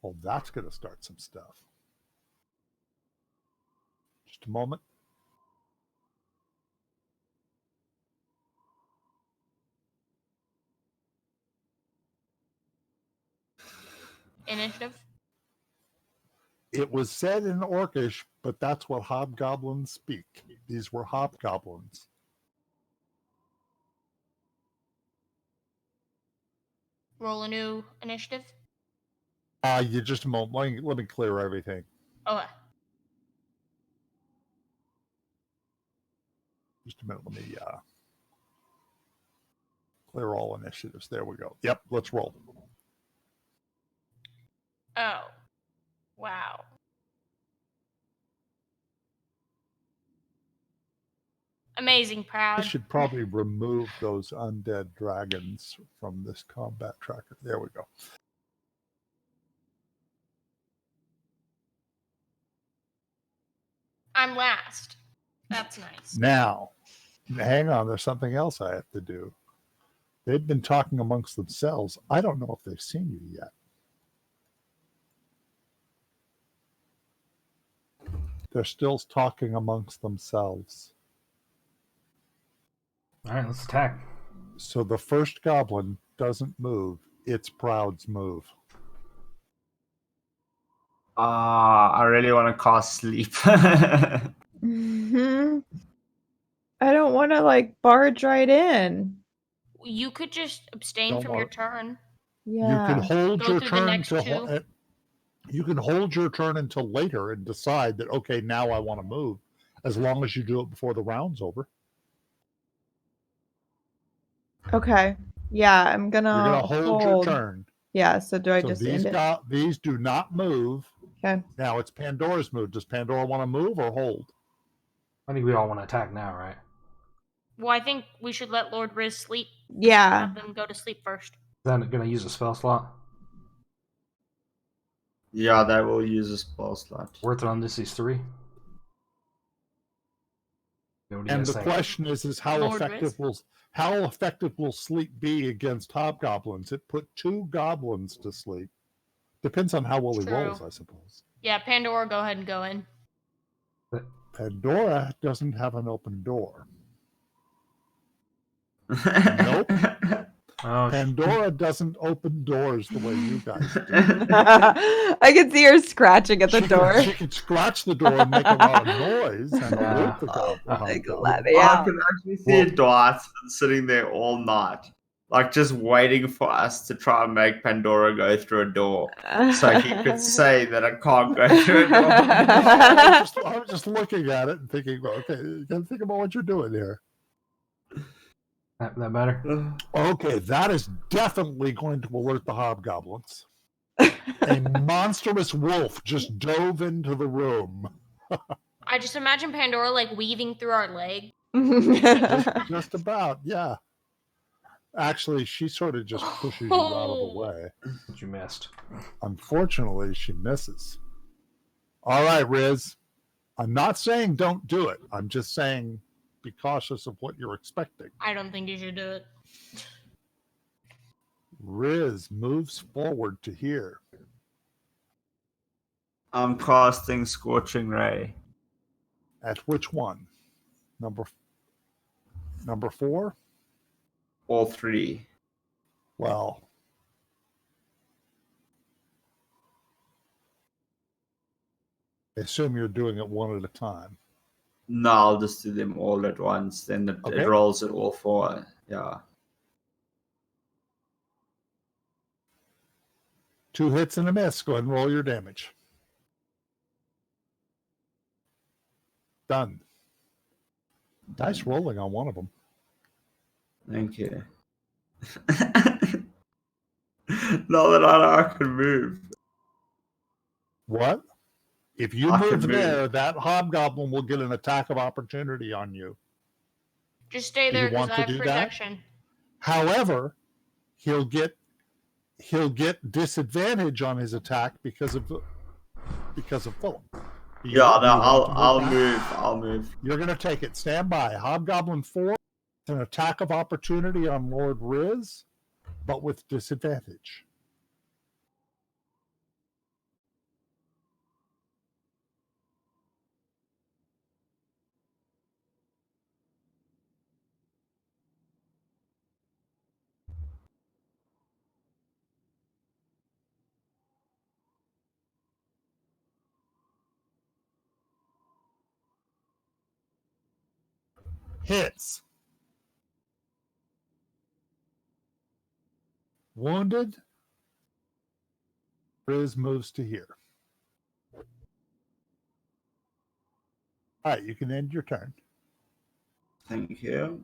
Well, that's going to start some stuff. Just a moment. Initiative. It was said in Orcish, but that's what hobgoblins speak. These were hobgoblins. Roll a new initiative. You just a moment. Let me clear everything. Okay. Just a minute. Let me clear all initiatives. There we go. Yep, let's roll. Oh. Wow. Amazing, I proud. should probably remove those undead dragons from this combat tracker. There we go. I'm last. That's nice. Now, hang on. There's something else I have to do. They've been talking amongst themselves. I don't know if they've seen you yet. They're still talking amongst themselves. All right, let's attack. So the first goblin doesn't move. It's Proud's move. I really want to cast sleep. Mhm. I don't want to like barge right in. You could just abstain Don't from your worry. turn. You Yeah. can hold Go your through the turn next to two. you can hold your turn until later and decide that okay, now I want to move, as long as you do it before the round's over. Okay. Yeah, I'm You're gonna gonna hold your turn. Yeah. So do I So just these end it? these do not move. Okay. Now it's Pandora's move. Does Pandora want to move or hold? I think we all want to attack now, right? Well, I think we should let Lord Riz sleep. Yeah. Have them go to sleep first. Then gonna use a spell slot. Yeah, they will use a spell slot. Worth it on these 3. What do you And guys the think? question is how Lord effective will sleep be against hobgoblins? It put 2 goblins to sleep. Depends on how well he True. rolls, I suppose. Yeah, Pandora, go ahead and go in. Pandora doesn't have an open door. Nope. Oh, Pandora doesn't open doors the way you guys do. I can see her scratching at the door. She can scratch the door and make a lot of noise and Yeah. wake the Like, hobgoblin. let me I out. can actually see a Dwight sitting there all night, like just waiting for us to try and make Pandora go through a door, so he could say that I can't go through a door. I was just looking at it and thinking, well, okay, you gotta think about what you're doing here. that better? Okay, that is definitely going to alert the hobgoblins. A monstrous wolf just dove into the room. I just imagine Pandora like weaving through our leg. Just about, yeah. Actually, she sort of just pushes you out of the way. What you missed? Unfortunately, she misses. All right, Riz. I'm not saying don't do it. I'm just saying be cautious of what you're expecting. I don't think you should do it. Riz moves forward to here. I'm casting Scorching Ray. At which one? Number 4? All 3. Well, I assume you're doing it one at a time. No, I'll just do them all at once. Then it Okay. rolls it all 4. Yeah. 2 hits and a miss. Go ahead and roll your damage. Done. Nice rolling on one of them. Thank you. Now that I know I can move. What? If you I can move move. there, that hobgoblin will get an attack of opportunity on you. Just stay Do you there because want I to have do that? protection. However, he'll get disadvantage on his attack because of Philip. Yeah, no, I'll back? move. I'll move. You're going to take it. Stand by. Hobgoblin 4, an attack of opportunity on Lord Riz, but with disadvantage. Hits. Wounded. Riz moves to here. All right, you can end your turn. Thank you.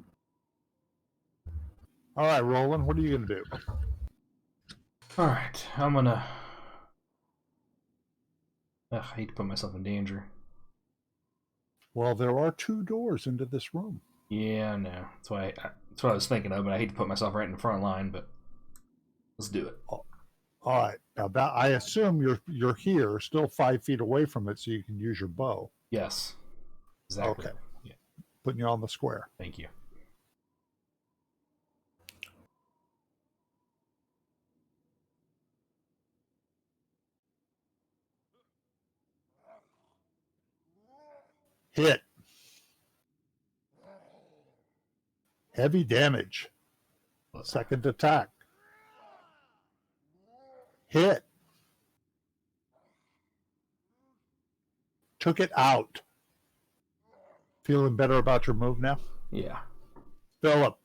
All right, Roland, what are you going to do? All right, I'm gonna. Ugh, I hate to put myself in danger. Well, there are 2 doors into this room. Yeah, no. That's what I was thinking of, but I hate to put myself right in the front line, but let's do it. All right. Now that I assume you're here, still 5 feet away from it, so you can use your bow. Yes. Exactly. Okay. Yeah. Putting you on the square. Thank you. Hit. Heavy damage. Second attack. Hit. Took it out. Feeling better about your move now? Yeah. Philip.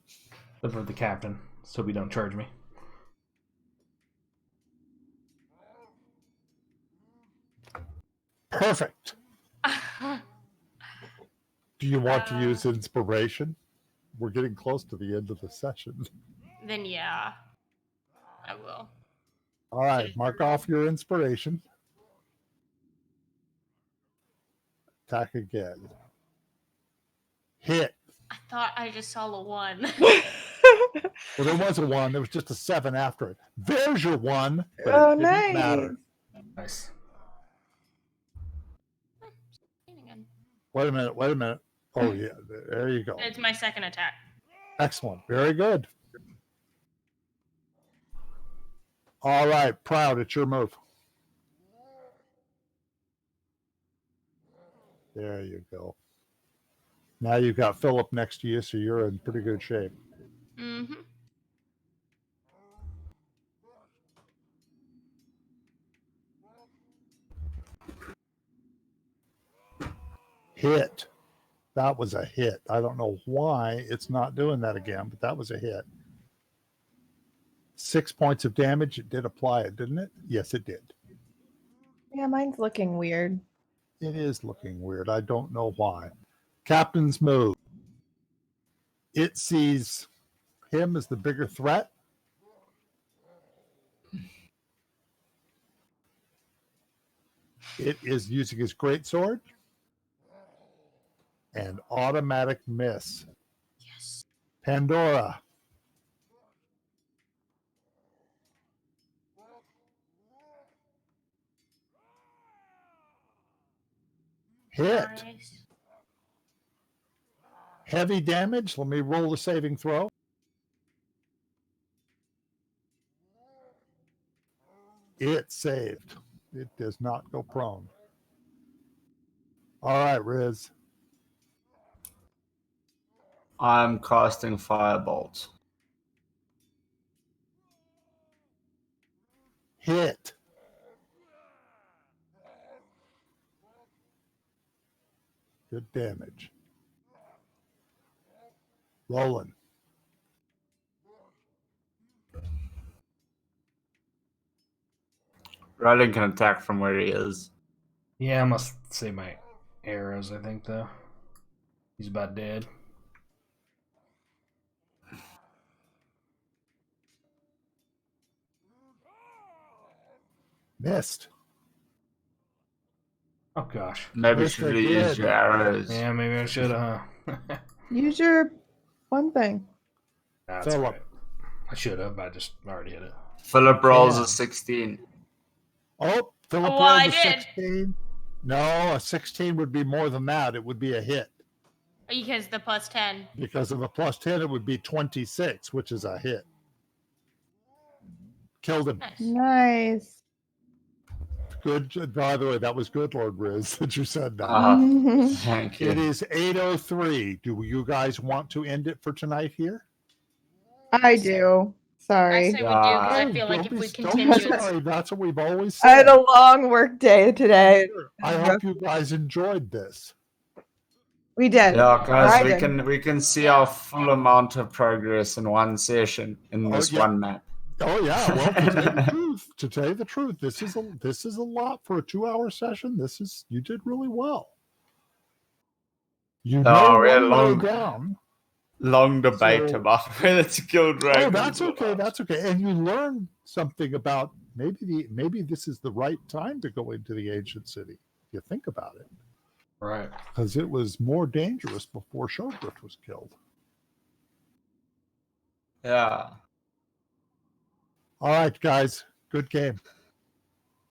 Live with the captain, so we don't charge me. Perfect. Do you want to use inspiration? We're getting close to the end of the session. Then yeah, I will. All right, mark off your inspiration. Attack again. Hit. I thought I just saw a 1. Well, there was a 1. There was just a 7 after it. There's your 1, but Oh, it didn't nice. matter. Nice. Wait a minute. Oh, yeah, there you go. It's my second attack. Excellent. Very good. All right, Proud, it's your move. There you go. Now you've got Philip next to you, so you're in pretty good shape. Mm-hmm. Hit. That was a hit. I don't know why it's not doing that again, but that was a hit. 6 points of damage. It did apply it, didn't it? Yes, it did. Yeah, mine's looking weird. It is looking weird. I don't know why. Captain's move. It sees him as the bigger threat. It is using his greatsword. And automatic miss. Yes. Pandora. Hit. Nice. Heavy damage. Let me roll the saving throw. It saved. It does not go prone. All right, Riz. I'm casting firebolt. Hit. Good damage. Rolling. Roland can attack from where he is. Yeah, I must save my arrows, I think, though. He's about dead. Missed. Oh, gosh. Maybe you Yes, should I have used did. your arrows. Yeah, maybe I should have. Use your one thing. That's Philip. right. I should have, but I just already hit it. Philip rolls Yeah. a 16. Oh, Philip Oh, I rolled a did. 16. No, a 16 would be more than that. It would be a hit. Because the plus 10. Because of a plus 10, it would be 26, which is a hit. Killed him. Nice. Nice. Good. By the way, that was good, Lord Riz, that you said that. Thank you. It is 8:03. Do you guys want to end it for tonight here? I do. I Sorry. say we do because I Oh, feel like don't if we be- don't continue, be it's sorry. That's what we've always I had said. a long work day today. I hope you guys enjoyed this. We did. Yeah, guys, I we did. can see our full amount of progress in one session in Oh, this yeah. one map. Oh yeah, well, to tell you the truth, this is a lot for a 2-hour session. You did really well. You know we had one long- way down. Long debate So- about whether to kill dragons. Oh, that's or okay. not. That's okay. And you learned something about maybe this is the right time to go into the ancient city. If you think about it. Right. because it was more dangerous before Showgrift was killed. Yeah. All right, guys. Good game.